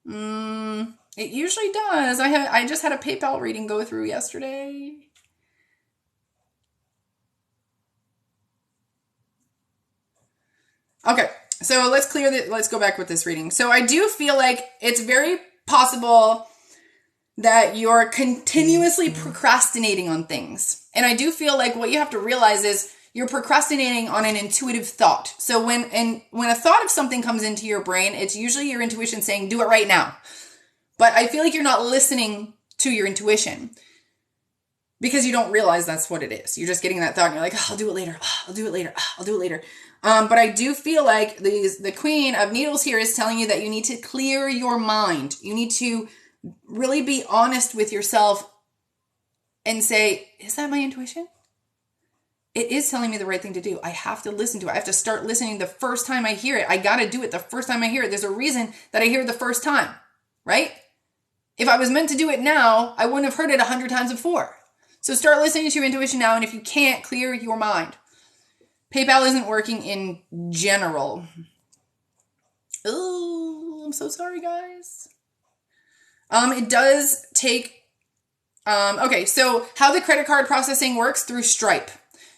It usually does. I just had a PayPal reading go through yesterday. Okay, so let's go back with this reading. So I do feel like it's very possible that you're continuously procrastinating on things. And I do feel like what you have to realize is you're procrastinating on an intuitive thought. So when a thought of something comes into your brain, it's usually your intuition saying, do it right now. But I feel like you're not listening to your intuition because you don't realize that's what it is. You're just getting that thought and you're like, oh, I'll do it later. Oh, I'll do it later. Oh, I'll do it later. But I do feel like the Queen of Needles here is telling you that you need to clear your mind. You need to really be honest with yourself and say, is that my intuition? It is telling me the right thing to do. I have to listen to it. I have to start listening the first time I hear it. I got to do it the first time I hear it. There's a reason that I hear it the first time, right? If I was meant to do it now, I wouldn't have heard it 100 times before. So start listening to your intuition now. And if you can't, clear your mind. PayPal isn't working in general. Oh, I'm so sorry, guys. It does take, okay, so how the credit card processing works through Stripe.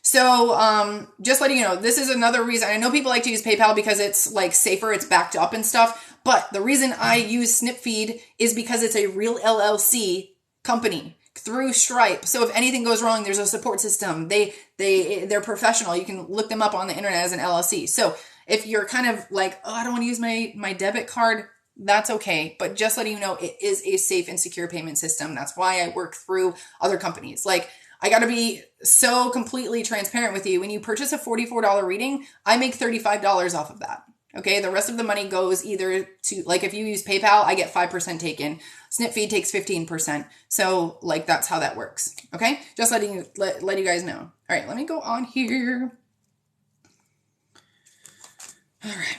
So, just letting you know, this is another reason. I know people like to use PayPal because it's like safer, it's backed up and stuff. But the reason I use SnipFeed is because it's a real LLC company through Stripe. So if anything goes wrong, there's a support system. They're professional. You can look them up on the internet as an LLC. So if you're kind of like, oh, I don't want to use my debit card, that's okay. But just letting you know, it is a safe and secure payment system. That's why I work through other companies. Like, I got to be so completely transparent with you. When you purchase a $44 reading, I make $35 off of that. Okay. The rest of the money goes either to, like, if you use PayPal, I get 5% taken. SnipFeed takes 15%. So like, that's how that works. Okay. Just let you guys know. All right. Let me go on here. All right.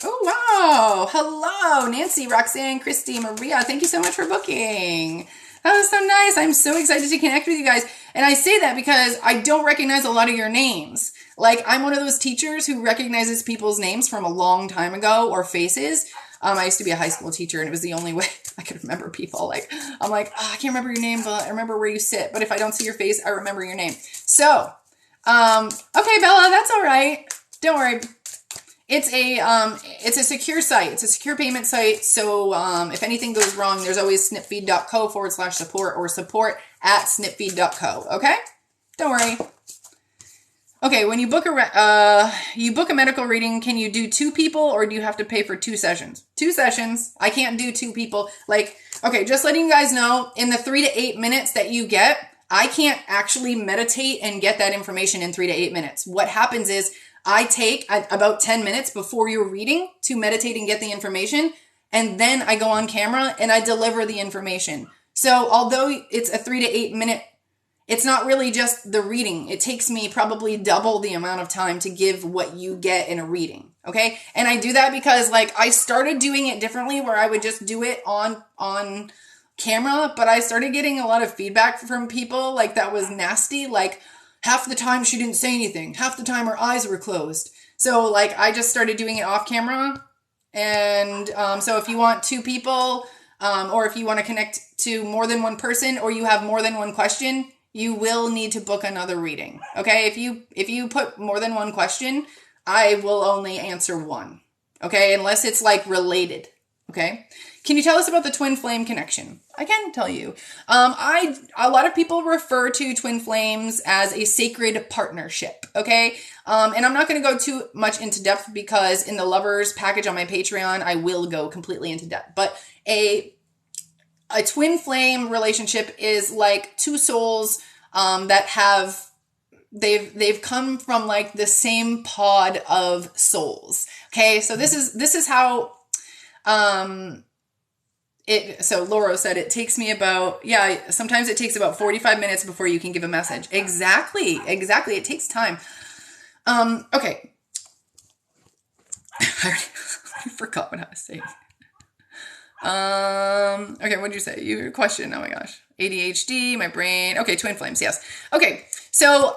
Oh, wow. Hello, Nancy, Roxanne, Christy, Maria. Thank you so much for booking. That was so nice. I'm so excited to connect with you guys. And I say that because I don't recognize a lot of your names. Like, I'm one of those teachers who recognizes people's names from a long time ago or faces. I used to be a high school teacher and it was the only way I could remember people. Like, I'm like, oh, I can't remember your name, but I remember where you sit. But if I don't see your face, I remember your name. So, okay, Bella, that's all right. Don't worry. It's a secure site. It's a secure payment site. So, if anything goes wrong, there's always snipfeed.co/support or support@snipfeed.co. Okay? Don't worry. Okay, when you book a medical reading, can you do 2 people or do you have to pay for 2 sessions? 2 sessions. I can't do 2 people. Like, okay, just letting you guys know, in the 3 to 8 minutes that you get, I can't actually meditate and get that information in 3 to 8 minutes. What happens is I take about 10 minutes before your reading to meditate and get the information. And then I go on camera and I deliver the information. So although it's a 3 to 8 minute, it's not really just the reading. It takes me probably double the amount of time to give what you get in a reading. Okay. And I do that because, like, I started doing it differently where I would just do it on camera, but I started getting a lot of feedback from people like that was nasty. Like, half the time she didn't say anything. Half the time her eyes were closed. So like I just started doing it off camera. And so if you want two people, or if you want to connect to more than one person, or you have more than one question, you will need to book another reading. Okay. If you put more than one question, I will only answer one. Okay. Unless it's like related. Okay. Can you tell us about the twin flame connection? I can tell you. A lot of people refer to twin flames as a sacred partnership. Okay. And I'm not going to go too much into depth because in the lovers package on my Patreon, I will go completely into depth. But a twin flame relationship is like two souls, that have, they've come from like the same pod of souls. Okay. So this is how, so Laura said it takes me about, sometimes it takes about 45 minutes before you can give a message. Exactly. It takes time. Okay. I forgot what I was saying. Okay. What'd you say? Your question. Oh my gosh. ADHD, my brain. Okay. Twin flames. Yes. Okay. So,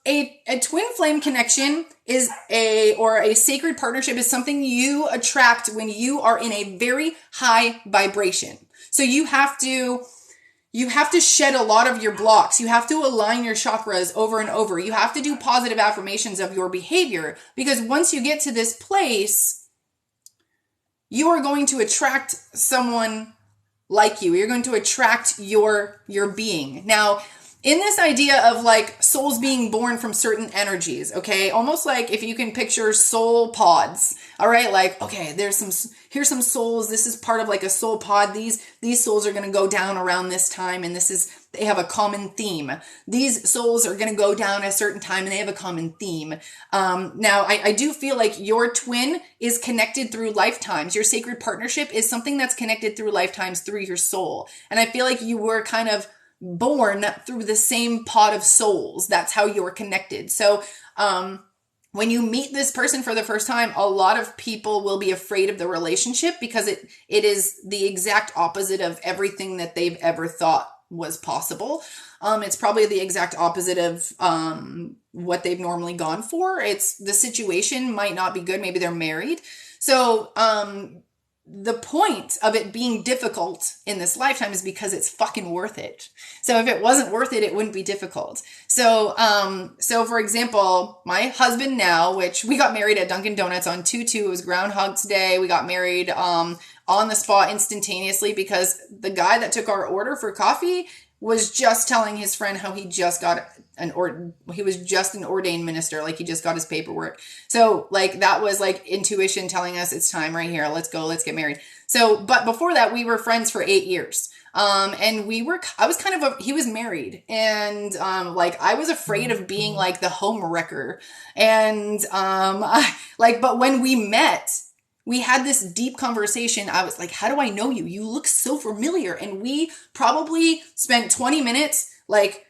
a twin flame connection is a sacred partnership is something you attract when you are in a very high vibration. So you have to shed a lot of your blocks. You have to align your chakras over and over. You have to do positive affirmations of your behavior, because once you get to this place, you are going to attract someone like you. You're going to attract your being. Now, in this idea of like souls being born from certain energies, okay, almost like if you can picture soul pods, all right, like, okay, here's some souls. This is part of like a soul pod. These souls are going to go down around this time, and they have a common theme. These souls are going to go down a certain time, and they have a common theme. Now, I do feel like your twin is connected through lifetimes. Your sacred partnership is something that's connected through lifetimes through your soul. And I feel like you were kind of born through the same pod of souls. That's how you're connected. So, when you meet this person for the first time, a lot of people will be afraid of the relationship because it is the exact opposite of everything that they've ever thought was possible. It's probably the exact opposite of what they've normally gone for. The situation might not be good. Maybe they're married. So, the point of it being difficult in this lifetime is because it's fucking worth it. So if it wasn't worth it, it wouldn't be difficult. So for example, my husband now, which we got married at Dunkin' Donuts on 2/2, it was Groundhog's Day. We got married, on the spot instantaneously because the guy that took our order for coffee was just telling his friend how he just got he was just an ordained minister. Like he just got his paperwork. So like that was like intuition telling us it's time right here. Let's go. Let's get married. So, but before that we were friends for 8 years. And he was married and, like I was afraid of being like the home wrecker. And, but when we met, we had this deep conversation. I was like, how do I know you? You look so familiar. And we probably spent 20 minutes like,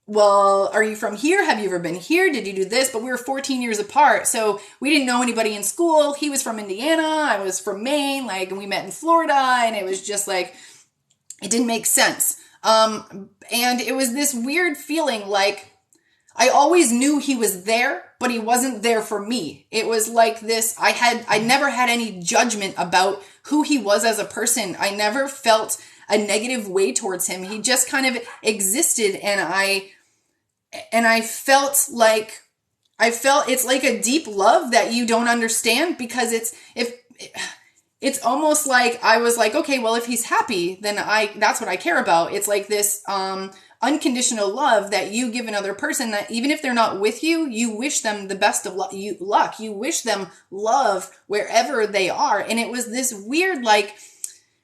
well, are you from here? Have you ever been here? Did you do this? But we were 14 years apart. So we didn't know anybody in school. He was from Indiana. I was from Maine. Like, and we met in Florida. And it was just like, it didn't make sense. And it was this weird feeling like I always knew he was there, but he wasn't there for me. It was like this, I never had any judgment about who he was as a person. I never felt a negative way towards him. He just kind of existed. And I felt it's like a deep love that you don't understand because it's almost like I was like, okay, well, if he's happy, then that's what I care about. It's like this, unconditional love that you give another person that even if they're not with you, you wish them the best of luck. You wish them love wherever they are. And it was this weird, like,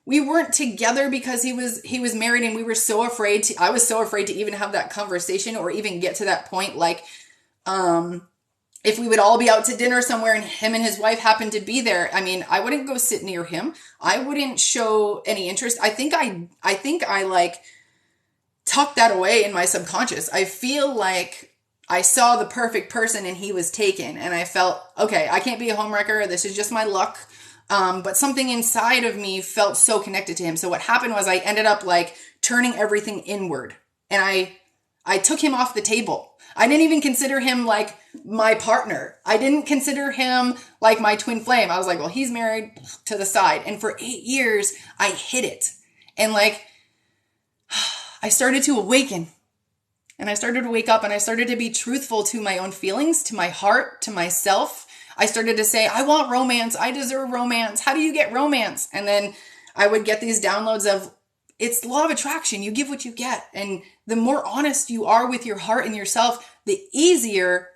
we weren't together because he was married and we were so afraid I was so afraid to even have that conversation or even get to that point. Like, if we would all be out to dinner somewhere and him and his wife happened to be there, I mean, I wouldn't go sit near him. I wouldn't show any interest. I think I like tucked that away in my subconscious. I feel like I saw the perfect person and he was taken. And I felt, okay, I can't be a homewrecker. This is just my luck. But something inside of me felt so connected to him. So what happened was I ended up like turning everything inward. And I I took him off the table. I didn't even consider him like my partner. I didn't consider him like my twin flame. I was like, well, he's married, to the side. And for 8 years, I hid it. And like, I started to awaken. And I started to wake up, and I started to be truthful to my own feelings, to my heart, to myself. I started to say, I want romance. I deserve romance. How do you get romance? And then I would get these downloads of, it's law of attraction. You give what you get. And the more honest you are with your heart and yourself, the easier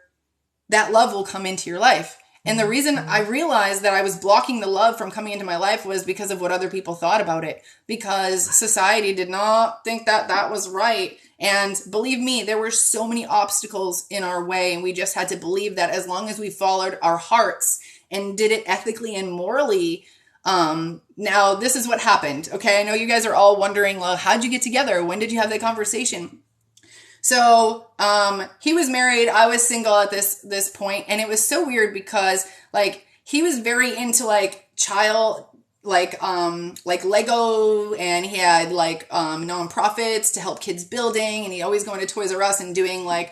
that love will come into your life. And the reason I realized that I was blocking the love from coming into my life was because of what other people thought about it. Because society did not think that that was right. And believe me, there were so many obstacles in our way. And we just had to believe that as long as we followed our hearts and did it ethically and morally. Now this is what happened. Okay. I know you guys are all wondering, well, how'd you get together? When did you have that conversation? So, he was married. I was single at this point, and it was so weird because like he was very into like like Lego, and he had like, nonprofits to help kids building, and he'd always go into Toys R Us and doing like,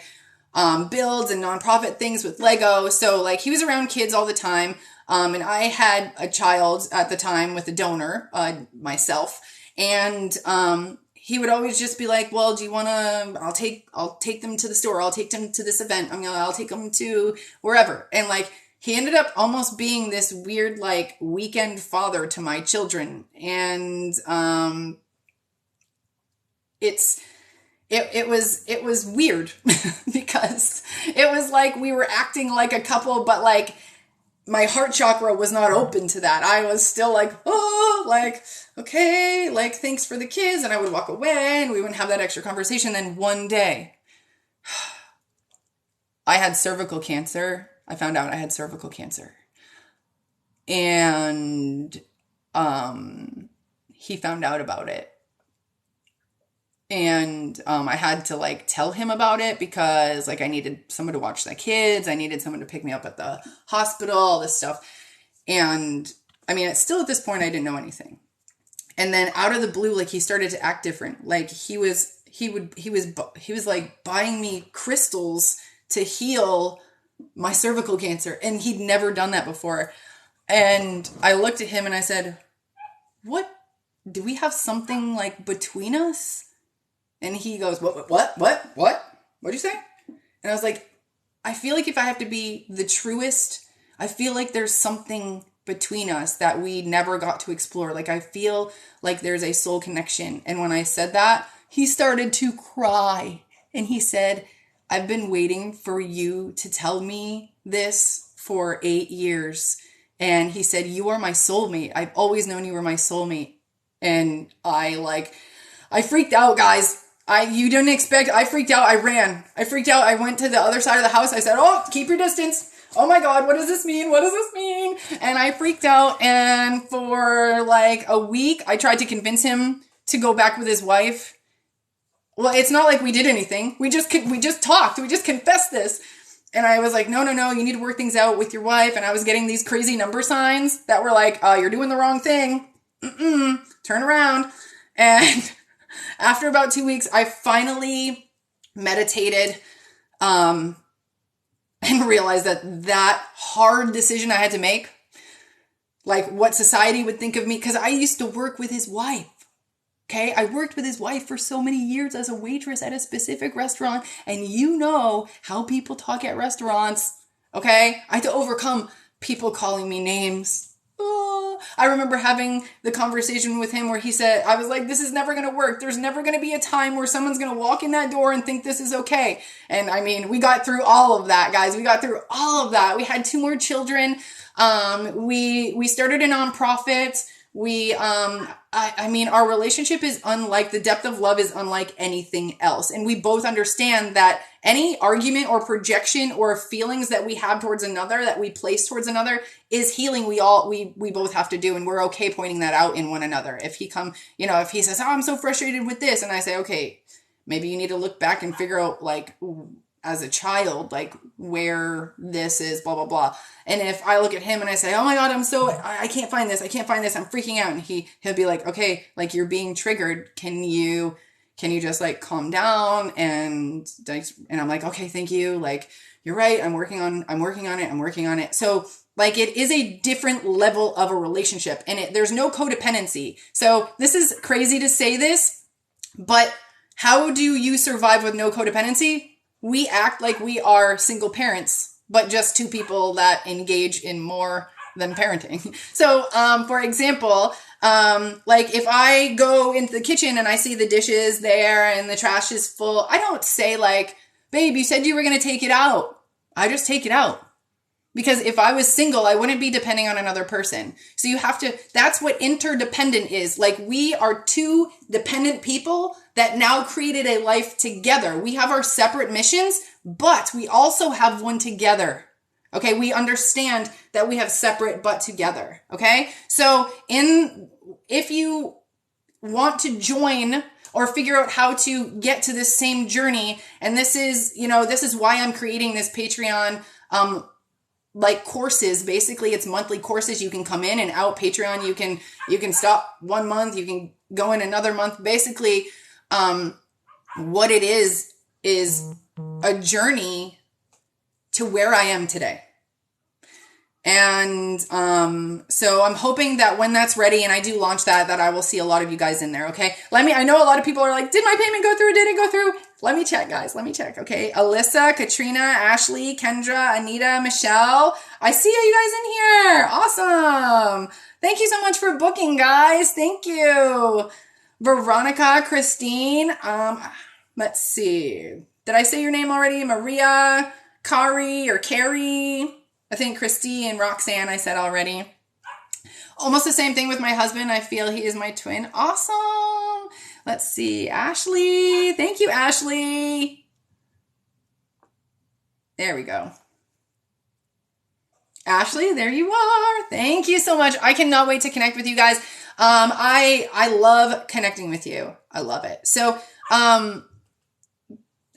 builds and nonprofit things with Lego. So like he was around kids all the time. And I had a child at the time with a donor, myself. And, he would always just be like, well, do you want to, I'll take them to the store. I'll take them to this event. I'll take them to wherever. And like, he ended up almost being this weird, like weekend father to my children. And, it was weird because it was like we were acting like a couple, but like my heart chakra was not open to that. I was still like, oh, like, okay, like, thanks for the kids. And I would walk away and we wouldn't have that extra conversation. Then one day I had cervical cancer. I found out I had cervical cancer. And he found out about it. And I had to like tell him about it because like I needed someone to watch the kids. I needed someone to pick me up at the hospital, all this stuff. And I mean, it's still at this point, I didn't know anything. And then out of the blue, like he started to act different. Like he was like buying me crystals to heal my cervical cancer. And he'd never done that before. And I looked at him and I said, what? Do we have something like between us? And he goes, what? What'd you say? And I was like, I feel like if I have to be the truest, I feel like there's something between us that we never got to explore. Like, I feel like there's a soul connection. And when I said that, he started to cry. And he said, I've been waiting for you to tell me this for 8 years. And he said, you are my soulmate. I've always known you were my soulmate. And I freaked out, guys. You didn't expect, I freaked out. I ran. I freaked out. I went to the other side of the house. I said, oh, keep your distance. Oh my God, what does this mean? What does this mean? And I freaked out. And for like a week, I tried to convince him to go back with his wife. Well, it's not like we did anything. We just talked. We just confessed this. And I was like, no, you need to work things out with your wife. And I was getting these crazy number signs that were like, you're doing the wrong thing. Turn around. And after about 2 weeks, I finally meditated, and realized that hard decision I had to make, like what society would think of me, because I used to work with his wife. Okay. I worked with his wife for so many years as a waitress at a specific restaurant. And you know how people talk at restaurants. Okay. I had to overcome people calling me names. I remember having the conversation with him where he said, I was like, this is never going to work. There's never going to be a time where someone's going to walk in that door and think this is okay. And I mean, we got through all of that, guys. We got through all of that. We had 2 more children. We started a nonprofit. I mean, our relationship is unlike, the depth of love is unlike anything else. And we both understand that any argument or projection or feelings that we have towards another, that we place towards another, is healing. We both have to do. And we're okay pointing that out in one another. If he says, oh, I'm so frustrated with this. And I say, okay, maybe you need to look back and figure out, like, as a child, like where this is, blah, blah, blah. And if I look at him and I say, oh my God, I can't find this. I'm freaking out. And he'll be like, okay, like you're being triggered. Can you can you just like calm down? And I'm like, okay, thank you. Like, you're right. I'm working on it. So like, it is a different level of a relationship, and there's no codependency. So this is crazy to say this, but how do you survive with no codependency? We act like we are single parents, but just two people that engage in more than parenting. So, for example, like if I go into the kitchen and I see the dishes there and the trash is full, I don't say like, babe, you said you were going to take it out. I just take it out. Because if I was single, I wouldn't be depending on another person. So you have to, that's what interdependent is. Like, we are two dependent people that now created a life together. We have our separate missions, but we also have one together. Okay, we understand that we have separate but together. Okay, so if you want to join or figure out how to get to this same journey, and this is why I'm creating this Patreon like courses. Basically, it's monthly courses. You can come in and out. Patreon, you can stop 1 month, you can go in another month. Basically, what it is a journey to where I am today. And so I'm hoping that when that's ready and I do launch that I will see a lot of you guys in there. Okay, I know a lot of people are like, did my payment go through? Did it go through? Let me check, guys. Let me check. Okay, Alyssa, Katrina, Ashley, Kendra, Anita, Michelle. I see you guys in here. Awesome. Thank you so much for booking, guys. Thank you. Veronica, Christine. Let's see. Did I say your name already? Maria, Kari, or Carrie? I think Christy and Roxanne I said already. Almost the same thing with my husband. I feel he is my twin. Awesome. Let's see. Ashley. Thank you, Ashley. There we go. Ashley, there you are. Thank you so much. I cannot wait to connect with you guys. I love connecting with you. I love it. So,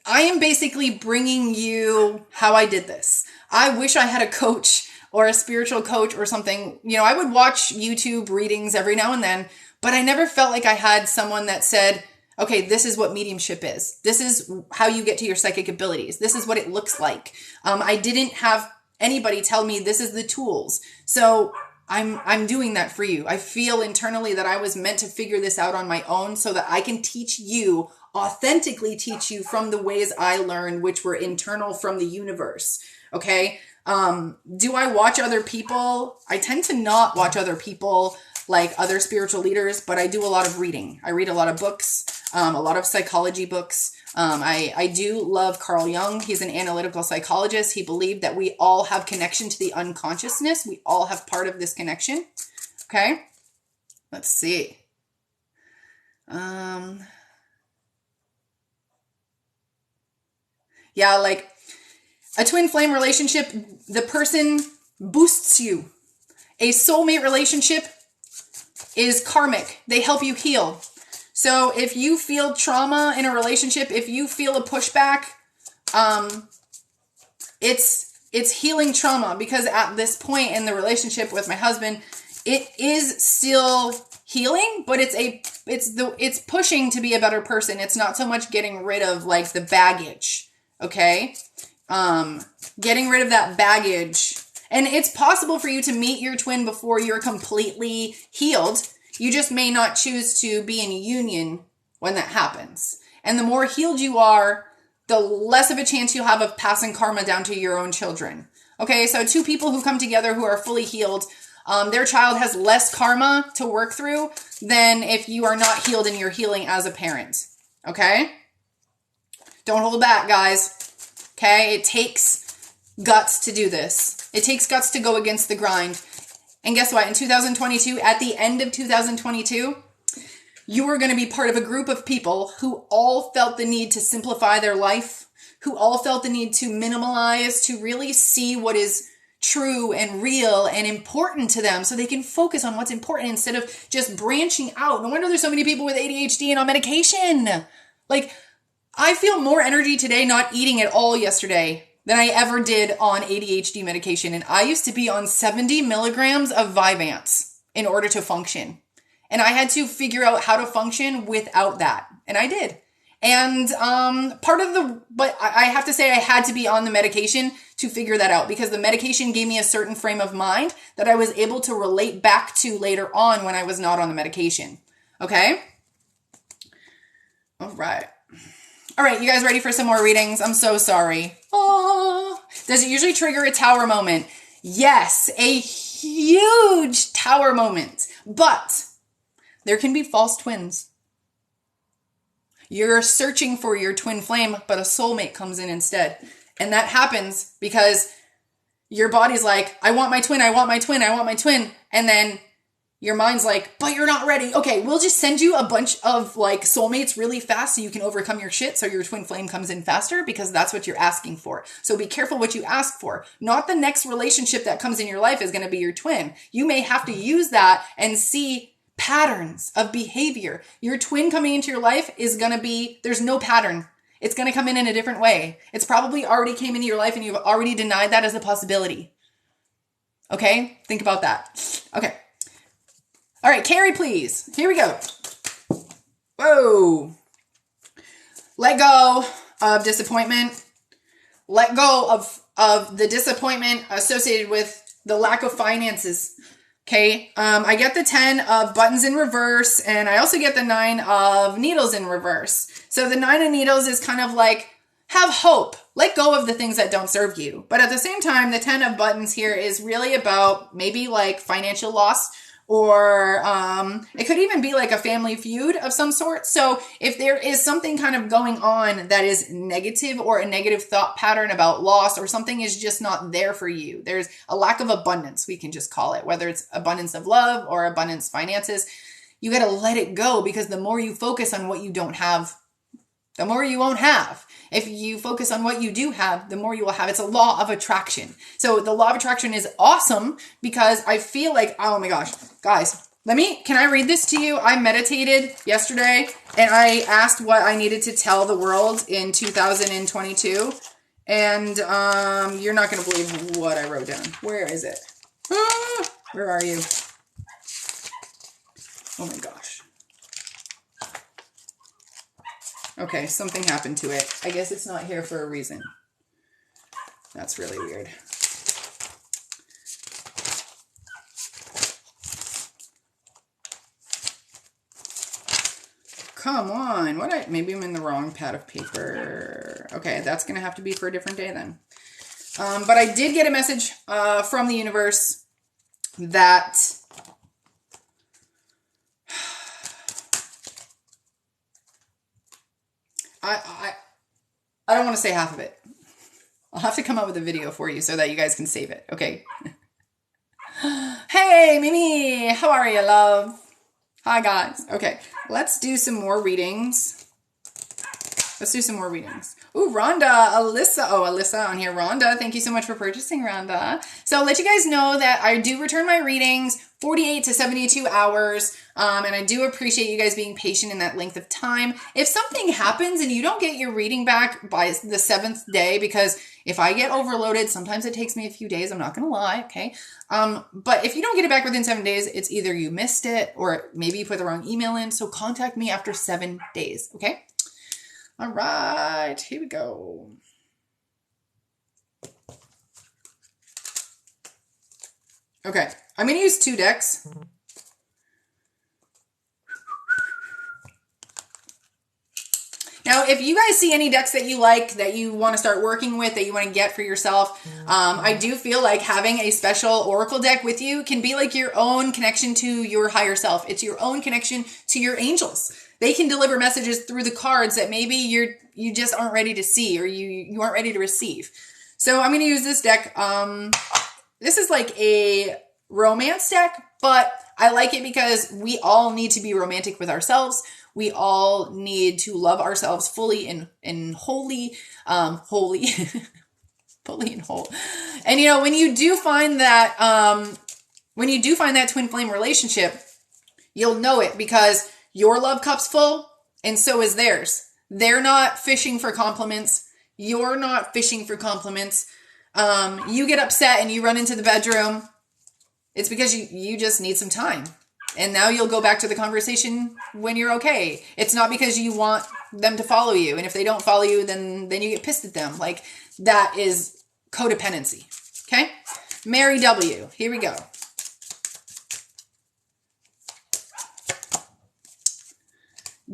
I am basically bringing you how I did this. I wish I had a coach or a spiritual coach or something. I would watch YouTube readings every now and then, but I never felt like I had someone that said, okay, this is what mediumship is. This is how you get to your psychic abilities. This is what it looks like. I didn't have anybody tell me this is the tools. So I'm doing that for you. I feel internally that I was meant to figure this out on my own so that I can teach you, authentically teach you from the ways I learned, which were internal from the universe. Okay. Do I watch other people? I tend to not watch other people like other spiritual leaders, but I do a lot of reading. I read a lot of books, a lot of psychology books. I do love Carl Jung. He's an analytical psychologist. He believed that we all have connection to the unconsciousness. We all have part of this connection. Okay. Let's see. Yeah, like a twin flame relationship, the person boosts you. A soulmate relationship is karmic. They help you heal. So if you feel trauma in a relationship, if you feel a pushback, it's healing trauma, because at this point in the relationship with my husband, it is still healing, but it's pushing to be a better person. It's not so much getting rid of like the baggage. Okay. Getting rid of that baggage. And it's possible for you to meet your twin before you're completely healed. You just may not choose to be in union when that happens. And the more healed you are, the less of a chance you'll have of passing karma down to your own children. Okay, so two people who come together who are fully healed, their child has less karma to work through than if you are not healed and you're healing as a parent. Okay? Don't hold back, guys. Okay? It takes guts to do this. It takes guts to go against the grind. And guess what? In 2022, at the end of 2022, you are going to be part of a group of people who all felt the need to simplify their life, who all felt the need to minimalize, to really see what is true and real and important to them so they can focus on what's important instead of just branching out. No wonder there's so many people with ADHD and on medication. Like, I feel more energy today not eating at all yesterday than I ever did on ADHD medication. And I used to be on 70 milligrams of Vyvanse in order to function. And I had to figure out how to function without that. And I did. And but I have to say I had to be on the medication to figure that out, because the medication gave me a certain frame of mind that I was able to relate back to later on when I was not on the medication. Okay? All right. All right, you guys ready for some more readings? I'm so sorry. Oh. Does it usually trigger a tower moment? Yes, a huge tower moment. But there can be false twins. You're searching for your twin flame, but a soulmate comes in instead. And that happens because your body's like, I want my twin, I want my twin, I want my twin. And then your mind's like, but you're not ready. Okay, we'll just send you a bunch of like soulmates really fast so you can overcome your shit so your twin flame comes in faster, because that's what you're asking for. So be careful what you ask for. Not the next relationship that comes in your life is going to be your twin. You may have to use that and see patterns of behavior. Your twin coming into your life is going to be, there's no pattern. It's going to come in a different way. It's probably already came into your life and you've already denied that as a possibility. Okay? Think about that. Okay. All right, Carrie, please. Here we go. Whoa. Let go of disappointment. Let go of the disappointment associated with the lack of finances. Okay, I get the 10 of buttons in reverse, and I also get the 9 of needles in reverse. So the 9 of needles is kind of like, have hope. Let go of the things that don't serve you. But at the same time, the 10 of buttons here is really about maybe like financial loss, or it could even be like a family feud of some sort. So if there is something kind of going on that is negative, or a negative thought pattern about loss, or something is just not there for you, there's a lack of abundance, we can just call it, whether it's abundance of love or abundance finances, you got to let it go, because the more you focus on what you don't have, the more you won't have. If you focus on what you do have, the more you will have. It's a law of attraction. So the law of attraction is awesome, because I feel like, oh my gosh, guys, can I read this to you? I meditated yesterday and I asked what I needed to tell the world in 2022. And you're not going to believe what I wrote down. Where is it? Where are you? Oh my gosh. Okay, something happened to it. I guess it's not here for a reason. That's really weird. Come on. Maybe I'm in the wrong pad of paper. Okay, that's going to have to be for a different day then. But I did get a message from the universe that I don't want to say half of it. I'll have to come up with a video for you so that you guys can save it. Okay. Hey, Mimi. How are you, love? Hi, guys. Okay. Let's do some more readings. Ooh, Rhonda, Alyssa. Oh, Alyssa on here. Rhonda, thank you so much for purchasing, Rhonda. So I'll let you guys know that I do return my readings 48 to 72 hours. And I do appreciate you guys being patient in that length of time. If something happens and you don't get your reading back by the 7th day, because if I get overloaded, sometimes it takes me a few days. I'm not going to lie. Okay. But if you don't get it back within 7 days, it's either you missed it or maybe you put the wrong email in. So contact me after 7 days. Okay. All right, here we go. Okay, I'm going to use 2 decks. Now, if you guys see any decks that you like, that you want to start working with, that you want to get for yourself, I do feel like having a special oracle deck with you can be like your own connection to your higher self. It's your own connection to your angels. They can deliver messages through the cards that maybe you just aren't ready to see, or you aren't ready to receive. So I'm going to use this deck. This is like a romance deck, but I like it because we all need to be romantic with ourselves. We all need to love ourselves fully and wholly, fully and whole. And you know, when you do find that twin flame relationship, you'll know it because your love cup's full and so is theirs. They're not fishing for compliments. You're not fishing for compliments. You get upset and you run into the bedroom. It's because you just need some time. And now you'll go back to the conversation when you're okay. It's not because you want them to follow you. And if they don't follow you, then you get pissed at them. Like, that is codependency. Okay? Mary W. Here we go.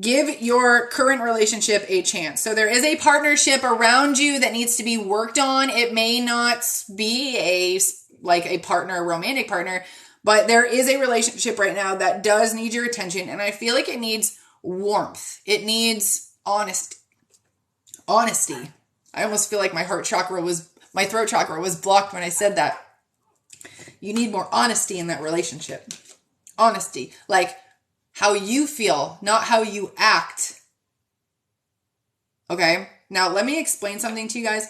Give your current relationship a chance. So there is a partnership around you that needs to be worked on. It may not be a partner, a romantic partner, but there is a relationship right now that does need your attention. And I feel like it needs warmth. It needs honesty. I almost feel like my throat chakra was blocked when I said that. You need more honesty in that relationship. Honesty. Like, how you feel, not how you act. Okay? Now, let me explain something to you guys.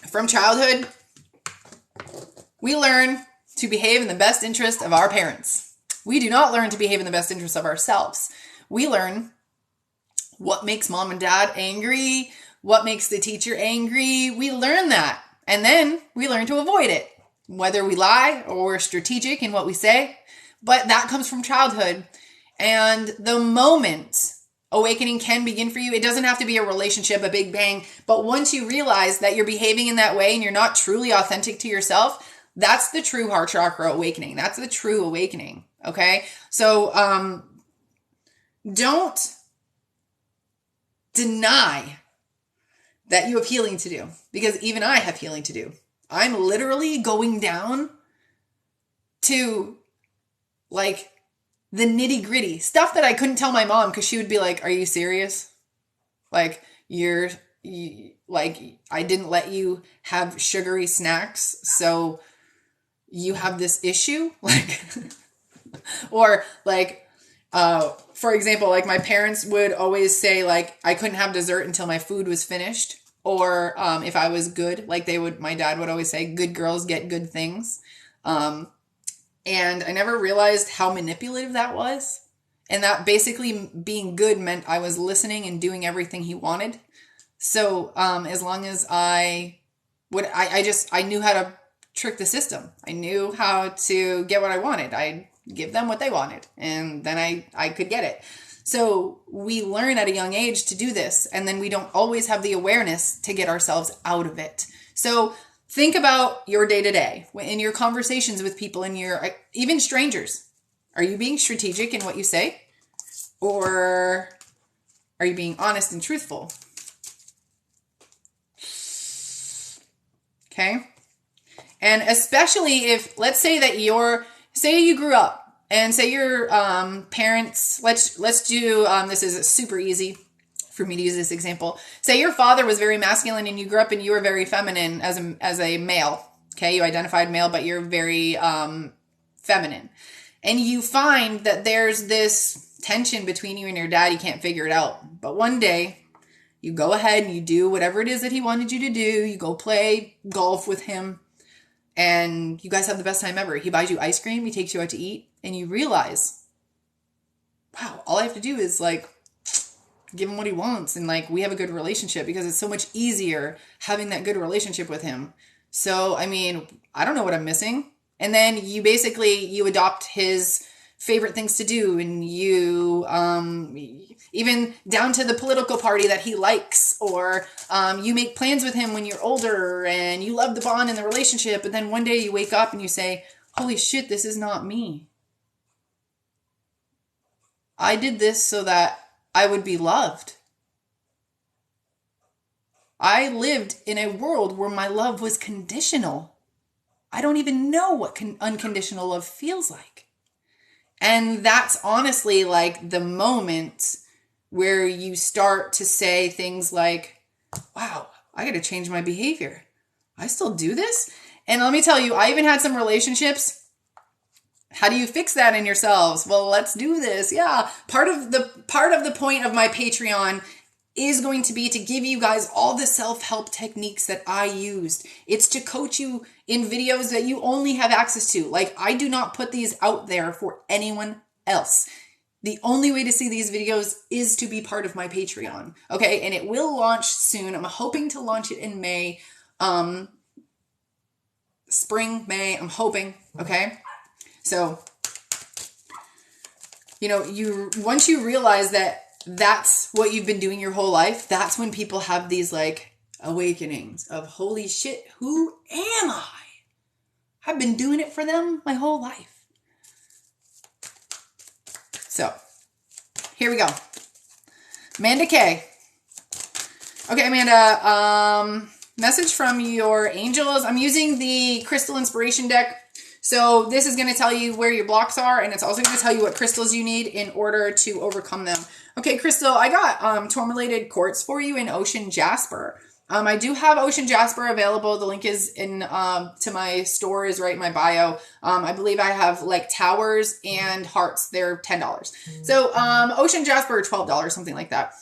From childhood, we learn to behave in the best interest of our parents. We do not learn to behave in the best interest of ourselves. We learn what makes mom and dad angry, what makes the teacher angry. We learn that. And then we learn to avoid it, whether we lie or we're strategic in what we say. But that comes from childhood. And the moment awakening can begin for you, it doesn't have to be a relationship, a big bang. But once you realize that you're behaving in that way and you're not truly authentic to yourself, that's the true heart chakra awakening. That's the true awakening. Okay? So don't deny that you have healing to do, because even I have healing to do. I'm literally going down to like the nitty gritty stuff that I couldn't tell my mom, because she would be like, are you serious? Like, I didn't let you have sugary snacks, so you have this issue? Like, or like, for example, like my parents would always say, like, I couldn't have dessert until my food was finished. Or if I was good, like my dad would always say, good girls get good things. And I never realized how manipulative that was. And that basically being good meant I was listening and doing everything he wanted. So as long as I knew how to trick the system. I knew how to get what I wanted. I'd give them what they wanted, and then I could get it. So we learn at a young age to do this, and then we don't always have the awareness to get ourselves out of it. So think about your day-to-day, in your conversations with people, in your, even strangers. Are you being strategic in what you say? Or are you being honest and truthful? Okay? And especially if, let's say that say you grew up, and say your parents, let's do, this is super easy for me to use this example. Say your father was very masculine and you grew up and you were very feminine as a male. Okay, you identified male, but you're very feminine. And you find that there's this tension between you and your dad. You can't figure it out. But one day, you go ahead and you do whatever it is that he wanted you to do. You go play golf with him. And you guys have the best time ever. He buys you ice cream. He takes you out to eat. And you realize, wow, all I have to do is like give him what he wants. And like we have a good relationship, because it's so much easier having that good relationship with him. So, I mean, I don't know what I'm missing. And then you adopt his favorite things to do. And you, even down to the political party that he likes, or you make plans with him when you're older and you love the bond in the relationship. But then one day you wake up and you say, holy shit, this is not me. I did this so that I would be loved. I lived in a world where my love was conditional. I don't even know what unconditional love feels like. And that's honestly like the moment where you start to say things like, wow, I got to change my behavior. I still do this. And let me tell you, I even had some relationships. How do you fix that in yourselves? Well, let's do this. Yeah. Part of the point of my Patreon is going to be to give you guys all the self-help techniques that I used. It's to coach you in videos that you only have access to. Like, I do not put these out there for anyone else. The only way to see these videos is to be part of my Patreon. Okay. And it will launch soon. I'm hoping to launch it in May, spring, May, I'm hoping. Okay. So, you know, once you realize that that's what you've been doing your whole life, that's when people have these like awakenings of, holy shit, who am I? I've been doing it for them my whole life. So, here we go. Amanda K. Okay, Amanda, message from your angels. I'm using the Crystal Inspiration deck. So this is going to tell you where your blocks are, and it's also going to tell you what crystals you need in order to overcome them. Okay, Crystal, I got tourmalated quartz for you in Ocean Jasper. I do have Ocean Jasper available. The link is in to my store is right in my bio. I believe I have like towers and hearts. They're $10. So Ocean Jasper, $12, something like that.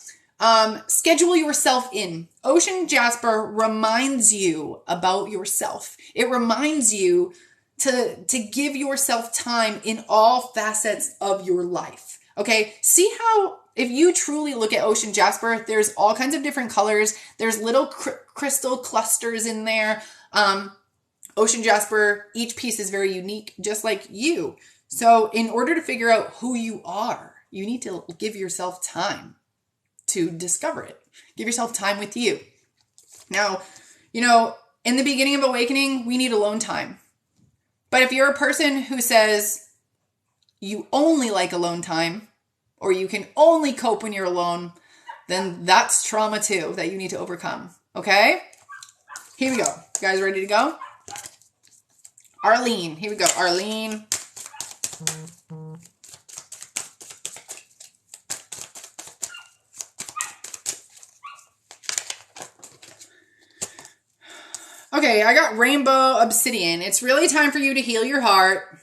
Schedule yourself in. Ocean Jasper reminds you about yourself. It reminds you to give yourself time in all facets of your life. Okay. See how, if you truly look at Ocean Jasper, there's all kinds of different colors. There's little crystal clusters in there. Ocean Jasper, each piece is very unique, just like you. So in order to figure out who you are, you need to give yourself time to discover it. Give yourself time with you. Now, you know, in the beginning of awakening, we need alone time. But if you're a person who says you only like alone time, or you can only cope when you're alone, then that's trauma too that you need to overcome. Okay? Here we go. You guys ready to go? Arlene. Here we go. Arlene. Okay, I got Rainbow Obsidian. It's really time for you to heal your heart.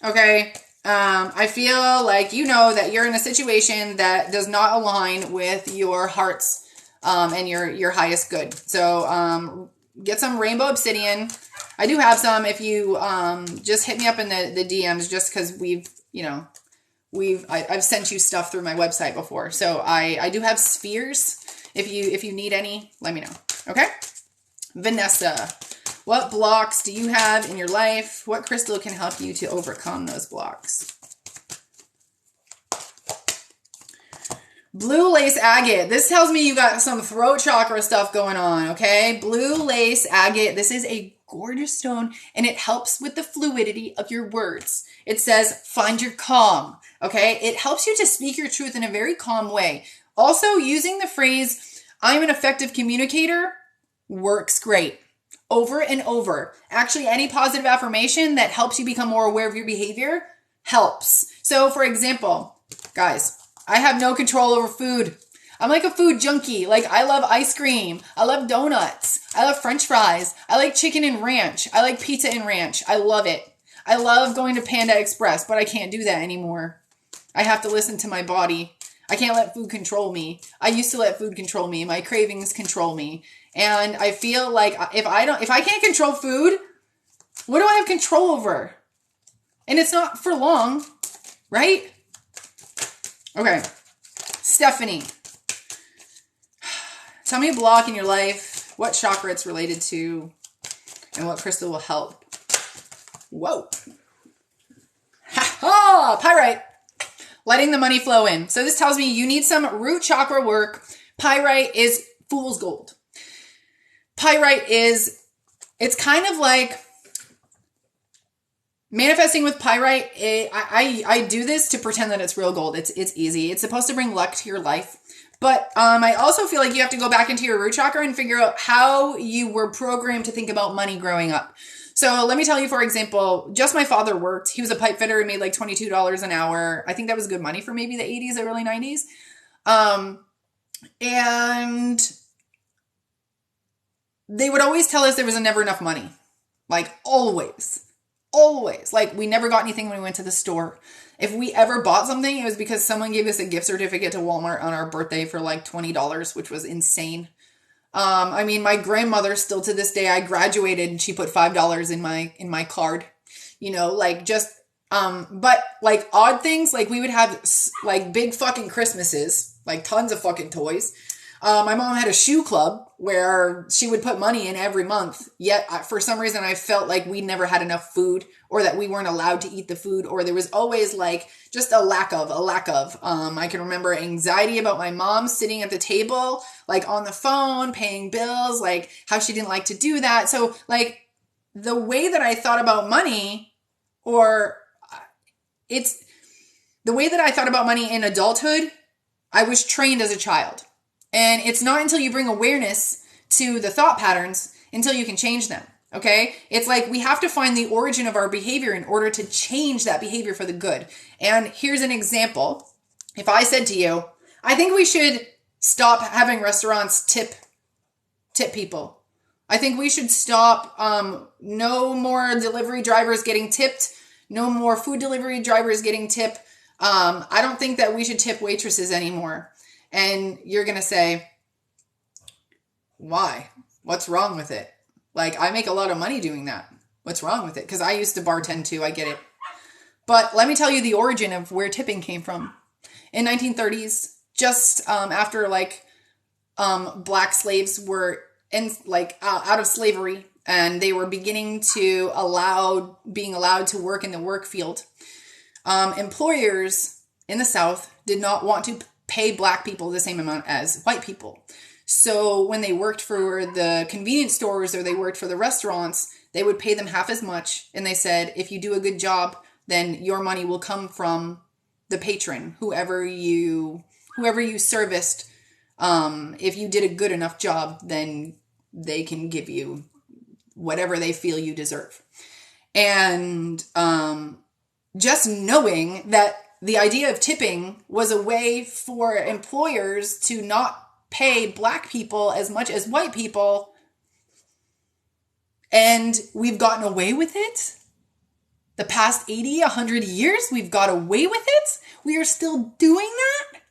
Okay, I feel like you know that you're in a situation that does not align with your heart's and your highest good. So get some Rainbow Obsidian. I do have some. If you just hit me up in the DMs, just because I've sent you stuff through my website before. So I do have spheres. If you need any, let me know. Okay. Vanessa, what blocks do you have in your life? What crystal can help you to overcome those blocks? Blue lace agate. This tells me you got some throat chakra stuff going on, okay? Blue lace agate. This is a gorgeous stone, and it helps with the fluidity of your words. It says, find your calm, okay? It helps you to speak your truth in a very calm way. Also, using the phrase, I'm an effective communicator, works great. Over and over. Actually, any positive affirmation that helps you become more aware of your behavior helps. So, for example, guys, I have no control over food. I'm like a food junkie. Like, I love ice cream. I love donuts. I love French fries. I like chicken and ranch. I like pizza and ranch. I love it. I love going to Panda Express, but I can't do that anymore. I have to listen to my body. I can't let food control me. I used to let food control me. My cravings control me. And I feel like if I can't control food, what do I have control over? And it's not for long, right? Okay. Stephanie. Tell me a block in your life, what chakra it's related to, and what crystal will help. Whoa. Ha ha! Pyrite. Letting the money flow in. So this tells me you need some root chakra work. Pyrite is fool's gold. Pyrite is, it's kind of like manifesting with pyrite. I do this to pretend that it's real gold. It's easy. It's supposed to bring luck to your life. But I also feel like you have to go back into your root chakra and figure out how you were programmed to think about money growing up. So let me tell you, for example, just my father worked. He was a pipe fitter and made like $22 an hour. I think that was good money for maybe the 80s, early 90s. And they would always tell us there was never enough money. Like always. Like we never got anything when we went to the store. If we ever bought something, it was because someone gave us a gift certificate to Walmart on our birthday for like $20, which was insane. I mean, my grandmother still to this day, I graduated and she put $5 in my card, you know, like just, but like odd things, like we would have like big fucking Christmases, like tons of fucking toys. My mom had a shoe club where she would put money in every month. Yet for some reason, I felt like we never had enough food, or that we weren't allowed to eat the food, or there was always like just a lack of. I can remember anxiety about my mom sitting at the table, like on the phone, paying bills, like how she didn't like to do that. So like the way that I thought about money, or it's the way that I thought about money in adulthood, I was trained as a child. And it's not until you bring awareness to the thought patterns until you can change them. Okay? It's like we have to find the origin of our behavior in order to change that behavior for the good. And here's an example. If I said to you, I think we should stop having restaurants tip people. I think we should stop, no more delivery drivers getting tipped, no more food delivery drivers getting tipped. I don't think that we should tip waitresses anymore. And you're going to say, why? What's wrong with it? Like, I make a lot of money doing that. What's wrong with it? Because I used to bartend too. I get it. But let me tell you the origin of where tipping came from. In 1930s, just after like black slaves were out of slavery, and they were beginning to being allowed to work in the work field. Employers in the South did not want to pay black people the same amount as white people. So when they worked for the convenience stores or they worked for the restaurants, they would pay them half as much. And they said, if you do a good job, then your money will come from the patron, whoever you serviced. If you did a good enough job, then they can give you whatever they feel you deserve. And just knowing that the idea of tipping was a way for employers to not pay black people as much as white people, and we've gotten away with it. The past 80, 100 years, we've got away with it. We are still doing that,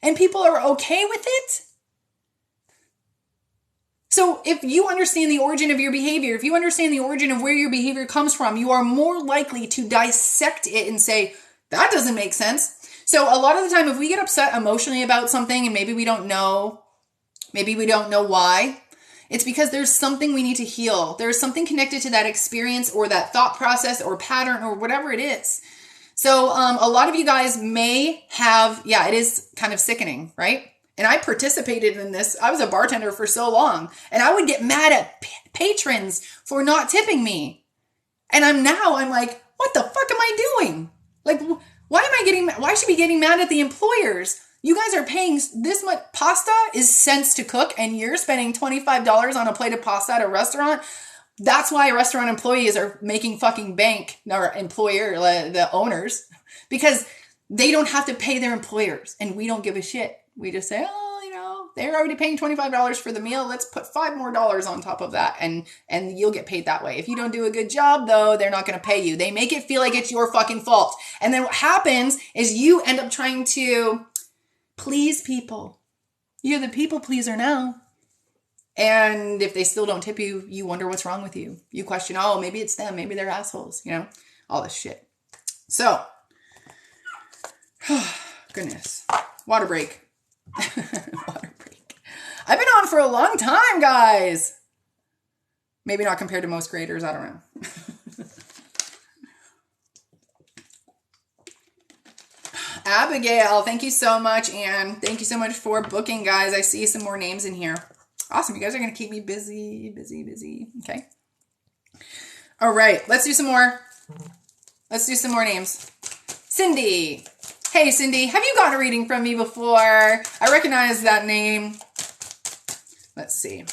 and people are okay with it. So if you understand the origin of your behavior, if you understand the origin of where your behavior comes from, you are more likely to dissect it and say, that doesn't make sense. So a lot of the time, if we get upset emotionally about something and maybe we don't know why, it's because there's something we need to heal. There's something connected to that experience or that thought process or pattern or whatever it is. So a lot of you guys may have, it is kind of sickening, right? And I participated in this. I was a bartender for so long, and I would get mad at patrons for not tipping me. And I'm like, what the fuck am I doing? Like, why should I be getting mad at the employers? You guys are paying this much. Pasta is cents to cook, and you're spending $25 on a plate of pasta at a restaurant. That's why restaurant employees are making fucking bank, or the owners, because they don't have to pay their employers, and we don't give a shit. We just say, they're already paying $25 for the meal. Let's put $5 more on top of that, and you'll get paid that way. If you don't do a good job, though, they're not going to pay you. They make it feel like it's your fucking fault. And then what happens is you end up trying to please people. You're the people pleaser now. And if they still don't tip you, you wonder what's wrong with you. You question, maybe it's them. Maybe they're assholes. All this shit. So, goodness. Water break. Water break. I've been on for a long time, guys. Maybe not compared to most creators. I don't know. Abigail, thank you so much. And thank you so much for booking, guys. I see some more names in here. Awesome. You guys are going to keep me busy. Okay. All right. Let's do some more names. Cindy. Hey, Cindy. Have you gotten a reading from me before? I recognize that name. Let's see.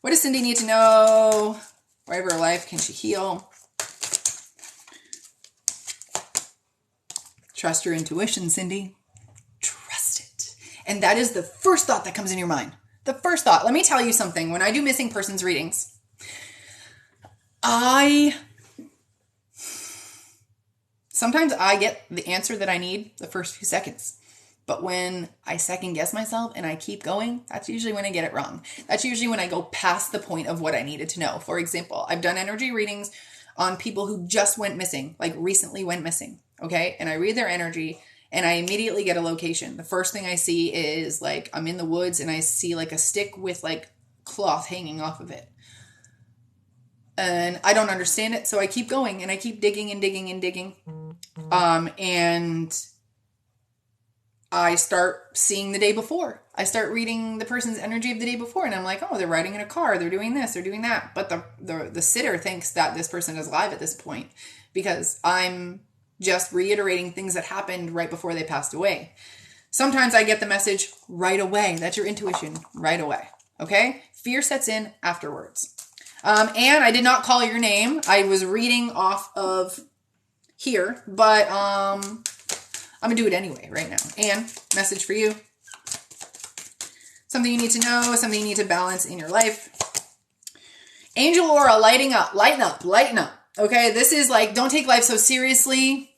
What does Cindy need to know? Where of her life can she heal? Trust your intuition, Cindy. Trust it. And that is the first thought that comes in your mind. The first thought. Let me tell you something. When I do missing persons readings, sometimes I get the answer that I need the first few seconds. But when I second guess myself and I keep going, that's usually when I get it wrong. That's usually when I go past the point of what I needed to know. For example, I've done energy readings on people who just went missing, like recently went missing. Okay. And I read their energy and I immediately get a location. The first thing I see is like, I'm in the woods and I see like a stick with like cloth hanging off of it. And I don't understand it, so I keep going and I keep digging and digging and digging. And I start seeing the day before. I start reading the person's energy of the day before, and I'm like, oh, they're riding in a car, they're doing this, they're doing that. But the sitter thinks that this person is alive at this point because I'm just reiterating things that happened right before they passed away. Sometimes I get the message right away. That's your intuition, right away. Okay? Fear sets in afterwards. And I did not call your name. I was reading off of here, but I'm going to do it anyway right now. And message for you. Something you need to know, something you need to balance in your life. Angel aura, lighting up, lighten up, lighten up. Okay, this is like, don't take life so seriously.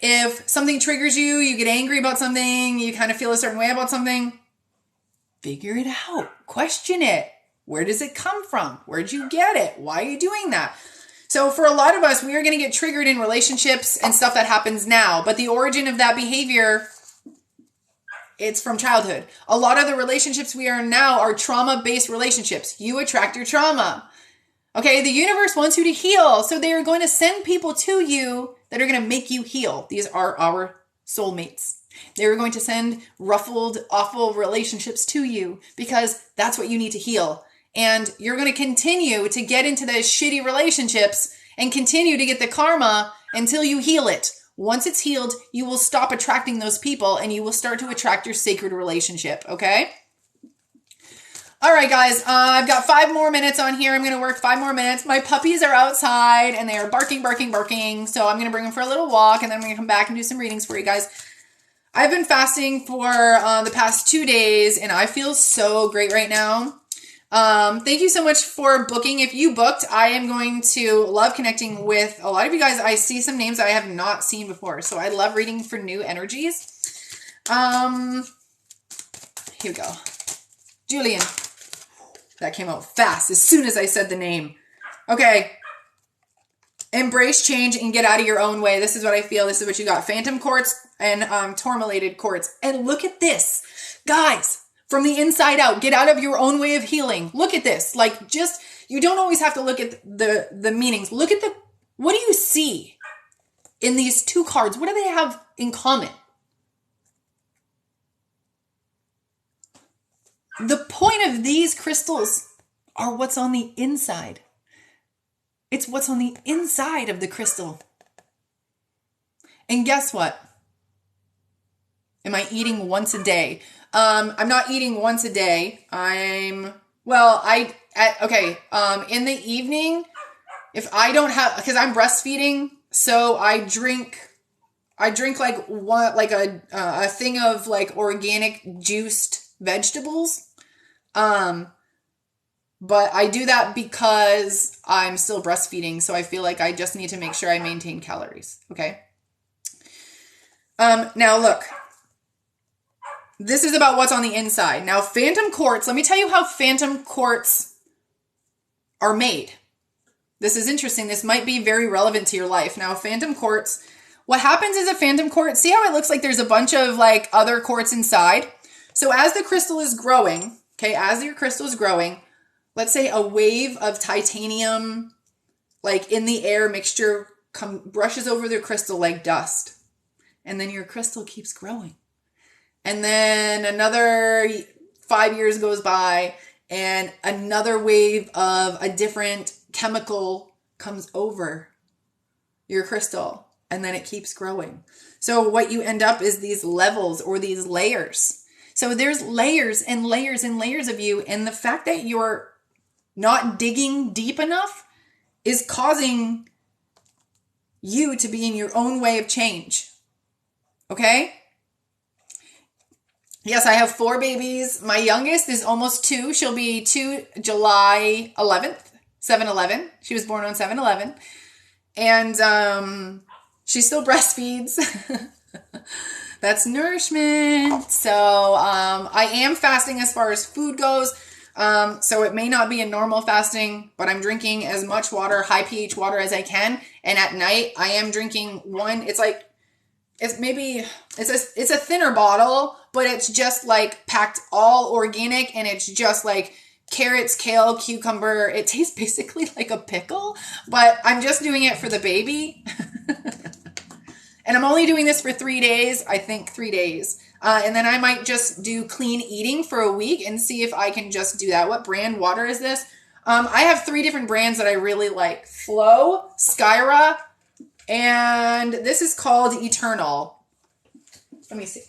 If something triggers you, you get angry about something, you kind of feel a certain way about something, figure it out. Question it. Where does it come from? Where'd you get it? Why are you doing that? So for a lot of us, we are going to get triggered in relationships and stuff that happens now. But the origin of that behavior, it's from childhood. A lot of the relationships we are in now are trauma-based relationships. You attract your trauma. Okay, the universe wants you to heal. So they are going to send people to you that are going to make you heal. These are our soulmates. They're going to send ruffled, awful relationships to you because that's what you need to heal. And you're going to continue to get into those shitty relationships and continue to get the karma until you heal it. Once it's healed, you will stop attracting those people and you will start to attract your sacred relationship. Okay? All right, guys. I've got 5 more minutes on here. I'm going to work 5 more minutes. My puppies are outside and they are barking, barking, barking. So I'm going to bring them for a little walk and then I'm going to come back and do some readings for you guys. I've been fasting for the past 2 days and I feel so great right now. Thank you so much for booking. If you booked, I am going to love connecting with a lot of you guys. I see some names I have not seen before. So I love reading for new energies. Here we go. Julian. That came out fast as soon as I said the name. Okay. Embrace change and get out of your own way. This is what I feel. This is what you got. Phantom quartz and tourmalated quartz. And look at this. Guys, from the inside out, get out of your own way of healing. Look at this. Like just, you don't always have to look at the meanings. Look at what do you see in these 2 cards? What do they have in common? The point of these crystals are what's on the inside. It's what's on the inside of the crystal. And guess what? Am I eating once a day? I'm not eating once a day. In the evening, if I don't have, because I'm breastfeeding, so I drink like a thing of like organic juiced vegetables. But I do that because I'm still breastfeeding. So I feel like I just need to make sure I maintain calories. Okay. Now look, this is about what's on the inside. Now, phantom quartz, let me tell you how phantom quartz are made. This is interesting. This might be very relevant to your life. Now, phantom quartz, what happens is a phantom quartz, see how it looks like there's a bunch of like other quartz inside? So as the crystal is growing, okay, as your crystal is growing, let's say a wave of titanium, like in the air mixture, brushes over the crystal like dust. And then your crystal keeps growing. And then another 5 years goes by and another wave of a different chemical comes over your crystal. And then it keeps growing. So what you end up is these levels or these layers. So there's layers and layers and layers of you. And the fact that you're not digging deep enough is causing you to be in your own way of change. Okay? Yes, I have 4 babies. My youngest is almost 2. She'll be 2 July 11th, 7/11. She was born on 7/11. And she still breastfeeds. That's nourishment. So I am fasting as far as food goes. So it may not be a normal fasting, but I'm drinking as much water, high pH water as I can. And at night I am drinking it's a thinner bottle, but it's just like packed all organic, and it's just like carrots, kale, cucumber. It tastes basically like a pickle, but I'm just doing it for the baby. And I'm only doing this for 3 days, I think 3 days. And then I might just do clean eating for a week and see if I can just do that. What brand water is this? I have 3 different brands that I really like. Flow, Skyra, and this is called Eternal. Let me see.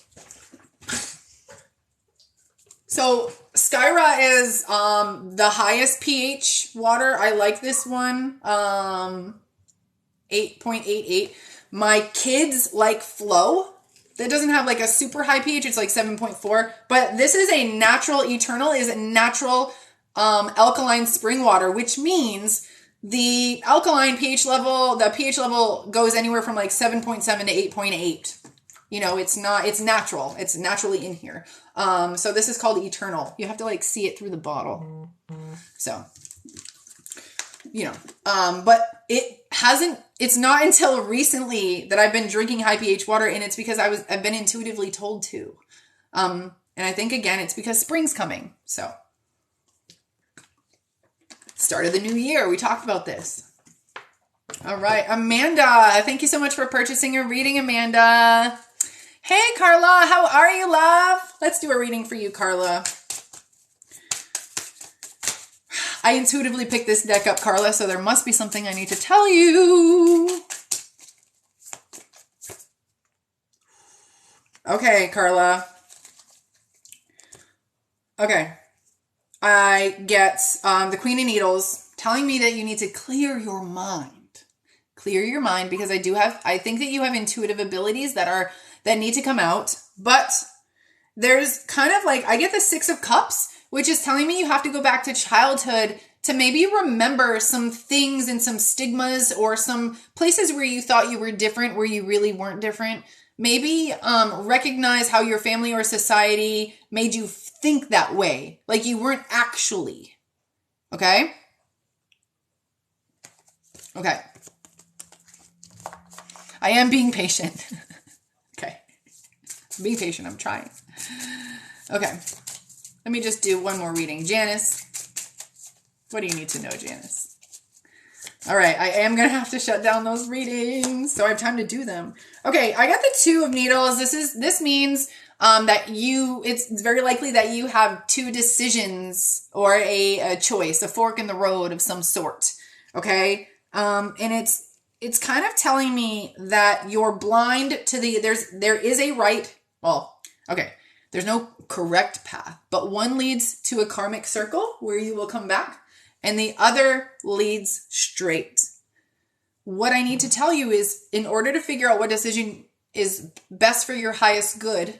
So Skyra is the highest pH water. I like this one, 8.88. My kids like Flow. That doesn't have like a super high pH. It's like 7.4. But this is a natural, Eternal is a natural alkaline spring water, which means the alkaline pH level, the pH level goes anywhere from like 7.7 to 8.8. You know, it's natural. It's naturally in here. So this is called Eternal. You have to like see it through the bottle. So, you know, but it's not until recently that I've been drinking high pH water, and it's because I've been intuitively told to. And I think again, it's because spring's coming. So start of the new year. We talked about this. All right. Amanda, thank you so much for purchasing your reading, Amanda. Hey, Carla, how are you, love? Let's do a reading for you, Carla. I intuitively picked this deck up, Carla, so there must be something I need to tell you. Okay, Carla. Okay. I get the Queen of Needles telling me that you need to clear your mind. Clear your mind, because I think that you have intuitive abilities that need to come out, but there's kind of like, I get the 6 of Cups, which is telling me you have to go back to childhood to maybe remember some things and some stigmas or some places where you thought you were different, where you really weren't different. Maybe recognize how your family or society made you think that way, like you weren't actually. Okay? Okay. I am being patient. Okay. Be patient. I'm trying. Okay. Let me just do one more reading. Janice, what do you need to know, Janice? All right. I am going to have to shut down those readings so I have time to do them. Okay. I got the 2 of Needles. This means that it's very likely that you have 2 decisions or a choice, a fork in the road of some sort. Okay. And it's kind of telling me that you're blind to there is a right, well, okay, there's no correct path, but one leads to a karmic circle where you will come back, and the other leads straight. What I need to tell you is, in order to figure out what decision is best for your highest good,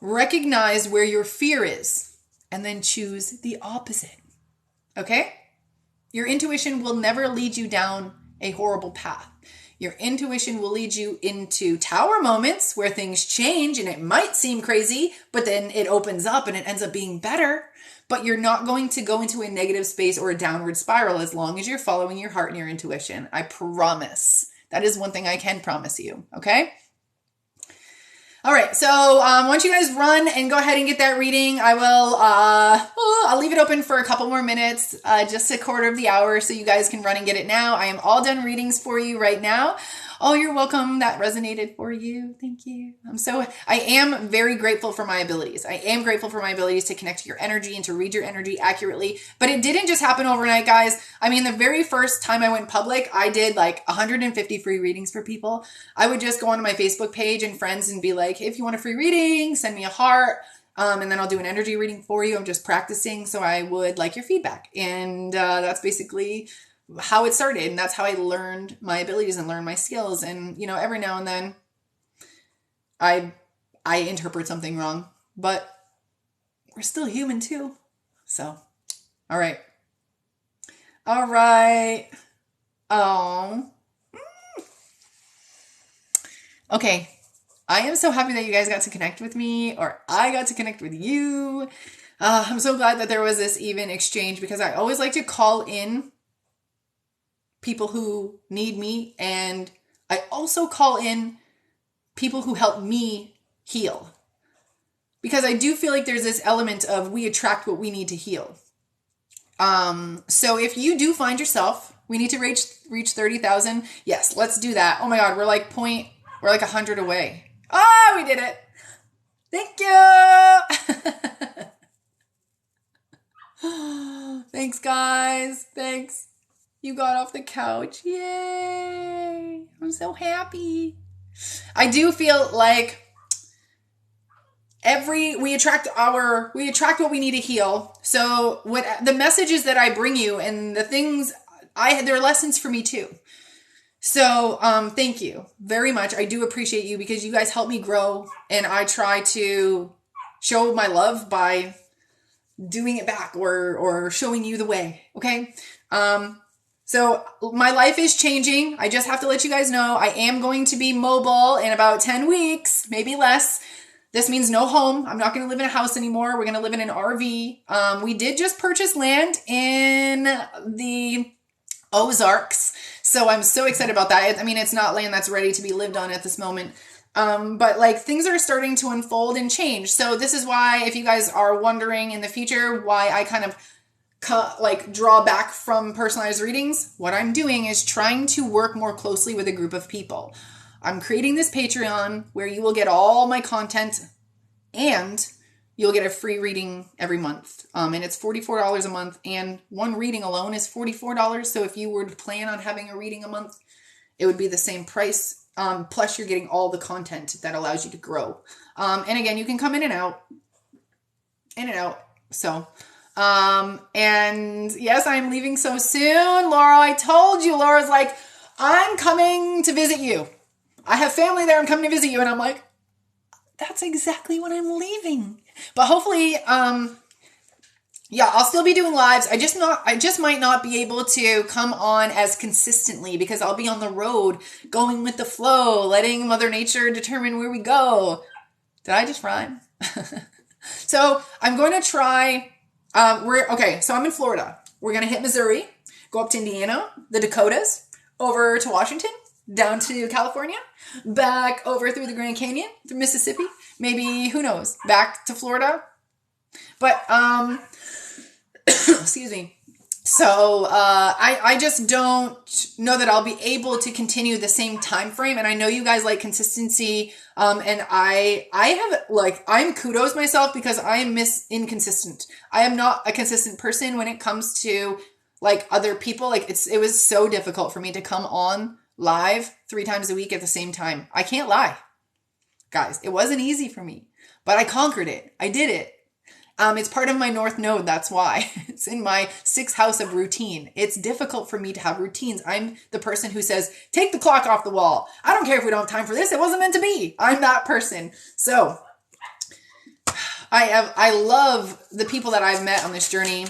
recognize where your fear is, and then choose the opposite. Okay? Your intuition will never lead you down a horrible path. Your intuition will lead you into tower moments where things change and it might seem crazy, but then it opens up and it ends up being better. But you're not going to go into a negative space or a downward spiral as long as you're following your heart and your intuition. I promise. That is one thing I can promise you. Okay? All right, so once you guys run and go ahead and get that reading, I'll leave it open for a couple more minutes, just a quarter of the hour, so you guys can run and get it now. I am all done readings for you right now. Oh, you're welcome. That resonated for you. Thank you. I am very grateful for my abilities. I am grateful for my abilities to connect to your energy and to read your energy accurately. But it didn't just happen overnight, guys. I mean, the very first time I went public, I did like 150 free readings for people. I would just go onto my Facebook page and friends and be like, if you want a free reading, send me a heart. And then I'll do an energy reading for you. I'm just practicing. So I would like your feedback. And that's basically how it started. And that's how I learned my abilities and learned my skills. And, you know, every now and then I interpret something wrong, but we're still human too. So, all right. All right. Oh, okay. I am so happy that you guys got to connect with me, or I got to connect with you. I'm so glad that there was this even exchange, because I always like to call in people who need me, and I also call in people who help me heal. because I do feel like there's this element of we attract what we need to heal. So if you do find yourself, we need to reach 30,000. Yes, let's do that. Oh my God, we're like 100 away. Oh, we did it. Thank you. Thanks, guys. Thanks. You got off the couch. Yay. I'm so happy. I do feel like we attract what we need to heal. So what the messages that I bring you and the things they're lessons for me too. So, thank you very much. I do appreciate you because you guys help me grow, and I try to show my love by doing it back or showing you the way. Okay. So my life is changing. I just have to let you guys know I am going to be mobile in about 10 weeks, maybe less. This means no home. I'm not going to live in a house anymore. We're going to live in an RV. We did just purchase land in the Ozarks. So I'm so excited about that. I mean, it's not land that's ready to be lived on at this moment. But like things are starting to unfold and change. So this is why, if you guys are wondering in the future why I kind of draw back from personalized readings, what I'm doing is trying to work more closely with a group of people. I'm creating this Patreon where you will get all my content and you'll get a free reading every month. And it's $44 a month, and one reading alone is $44. So if you were to plan on having a reading a month, it would be the same price. Plus you're getting all the content that allows you to grow. And again, you can come in and out. So, and yes, I'm leaving so soon. Laura, I told you. Laura's like, I'm coming to visit you. I have family there. I'm coming to visit you. And I'm like, that's exactly when I'm leaving. But hopefully, yeah, I'll still be doing lives. I just might not be able to come on as consistently because I'll be on the road going with the flow, letting Mother Nature determine where we go. Did I just rhyme? So I'm going to try, so I'm in Florida. We're going to hit Missouri, go up to Indiana, the Dakotas, over to Washington, down to California, back over through the Grand Canyon, through Mississippi, maybe, who knows, back to Florida. But, excuse me. So, I just don't know that I'll be able to continue the same time frame. And I know you guys like consistency. And I'm kudos myself because I am inconsistent. I am not a consistent person when it comes to like other people. Like it was so difficult for me to come on live 3 times a week at the same time. I can't lie, guys. It wasn't easy for me, but I conquered it. I did it. It's part of my North Node. That's why it's in my 6th house of routine. It's difficult for me to have routines. I'm the person who says, take the clock off the wall. I don't care if we don't have time for this. It wasn't meant to be. I'm that person. So I love the people that I've met on this journey.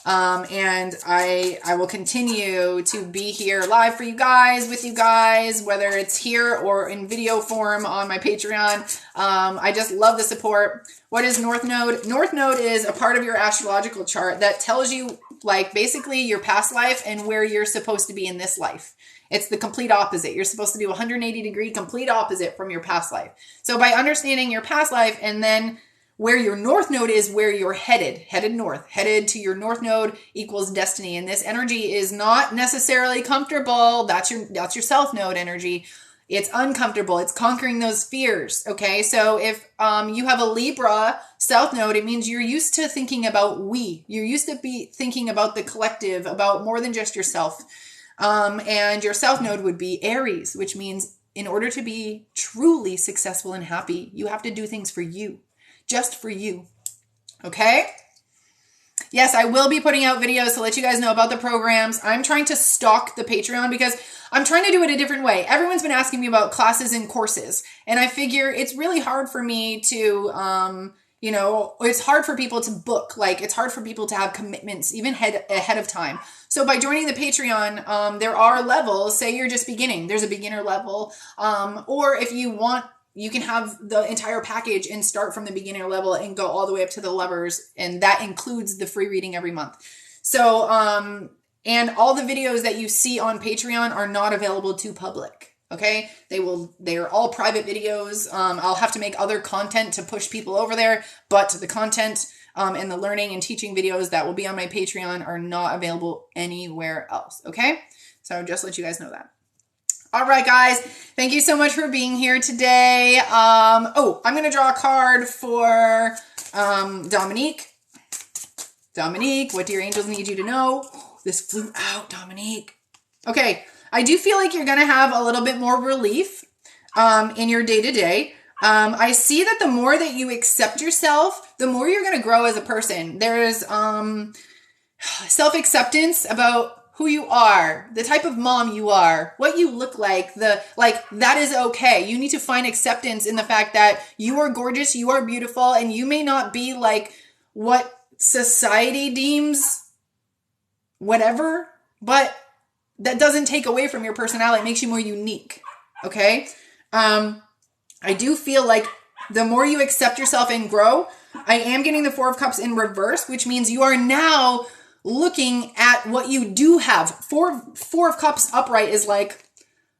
And I will continue to be here live for you guys, with you guys, whether it's here or in video form on my Patreon. I just love the support. What is North Node? North Node is a part of your astrological chart that tells you like basically your past life and where you're supposed to be in this life. It's the complete opposite. You're supposed to do 180-degree complete opposite from your past life. So by understanding your past life and then where your North Node is where you're headed north, headed to your North Node equals destiny. And this energy is not necessarily comfortable. That's your South Node energy. It's uncomfortable. It's conquering those fears. Okay. So if, you have a Libra South Node, it means you're used to thinking about we. You're used to be thinking about the collective, about more than just yourself. And your South Node would be Aries, which means in order to be truly successful and happy, you have to do things for you. Just for you. Okay? Yes, I will be putting out videos to let you guys know about the programs. I'm trying to stock the Patreon because I'm trying to do it a different way. Everyone's been asking me about classes and courses. And I figure it's really hard for me to, it's hard for people to book. Like, it's hard for people to have commitments even ahead of time. So by joining the Patreon, there are levels. Say you're just beginning. There's a beginner level. Or if you want, you can have the entire package and start from the beginner level and go all the way up to the lovers. And that includes the free reading every month. So, and all the videos that you see on Patreon are not available to public. Okay. They're all private videos. I'll have to make other content to push people over there, but the content and the learning and teaching videos that will be on my Patreon are not available anywhere else. Okay. So just let you guys know that. All right, guys. Thank you so much for being here today. I'm going to draw a card for Dominique. Dominique, what do your angels need you to know? This flew out, Dominique. Okay. I do feel like you're going to have a little bit more relief in your day-to-day. I see that the more that you accept yourself, the more you're going to grow as a person. There's self-acceptance about who you are, the type of mom you are, what you look like, that is okay. You need to find acceptance in the fact that you are gorgeous, you are beautiful, and you may not be like what society deems whatever, but that doesn't take away from your personality. It makes you more unique. Okay. I do feel like the more you accept yourself and grow, I am getting the 4 of Cups in reverse, which means you are now looking at what you do have. Four of Cups upright is like,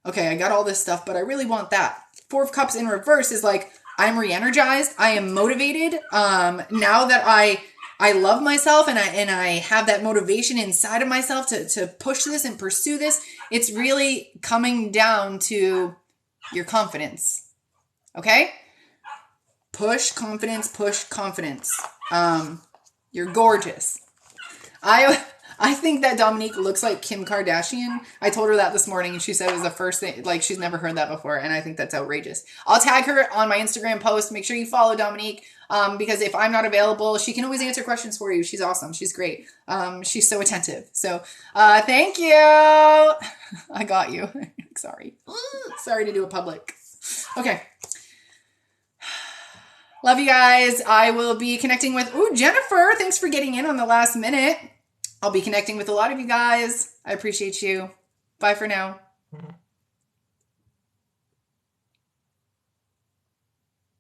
okay, I got all this stuff, but I really want that. 4 of Cups in reverse is like, I'm re-energized. I am motivated. Now that I love myself and I have that motivation inside of myself to push this and pursue this, it's really coming down to your confidence. Okay? Push confidence, push confidence. You're gorgeous. I think that Dominique looks like Kim Kardashian. I told her that this morning and she said it was the first thing, like she's never heard that before. And I think that's outrageous. I'll tag her on my Instagram post. Make sure you follow Dominique. Because if I'm not available, she can always answer questions for you. She's awesome. She's great. She's so attentive. So, thank you. I got you. Sorry. Sorry to do it public. Okay. Love you guys. I will be connecting with, Jennifer. Thanks for getting in on the last minute. I'll be connecting with a lot of you guys. I appreciate you. Bye for now.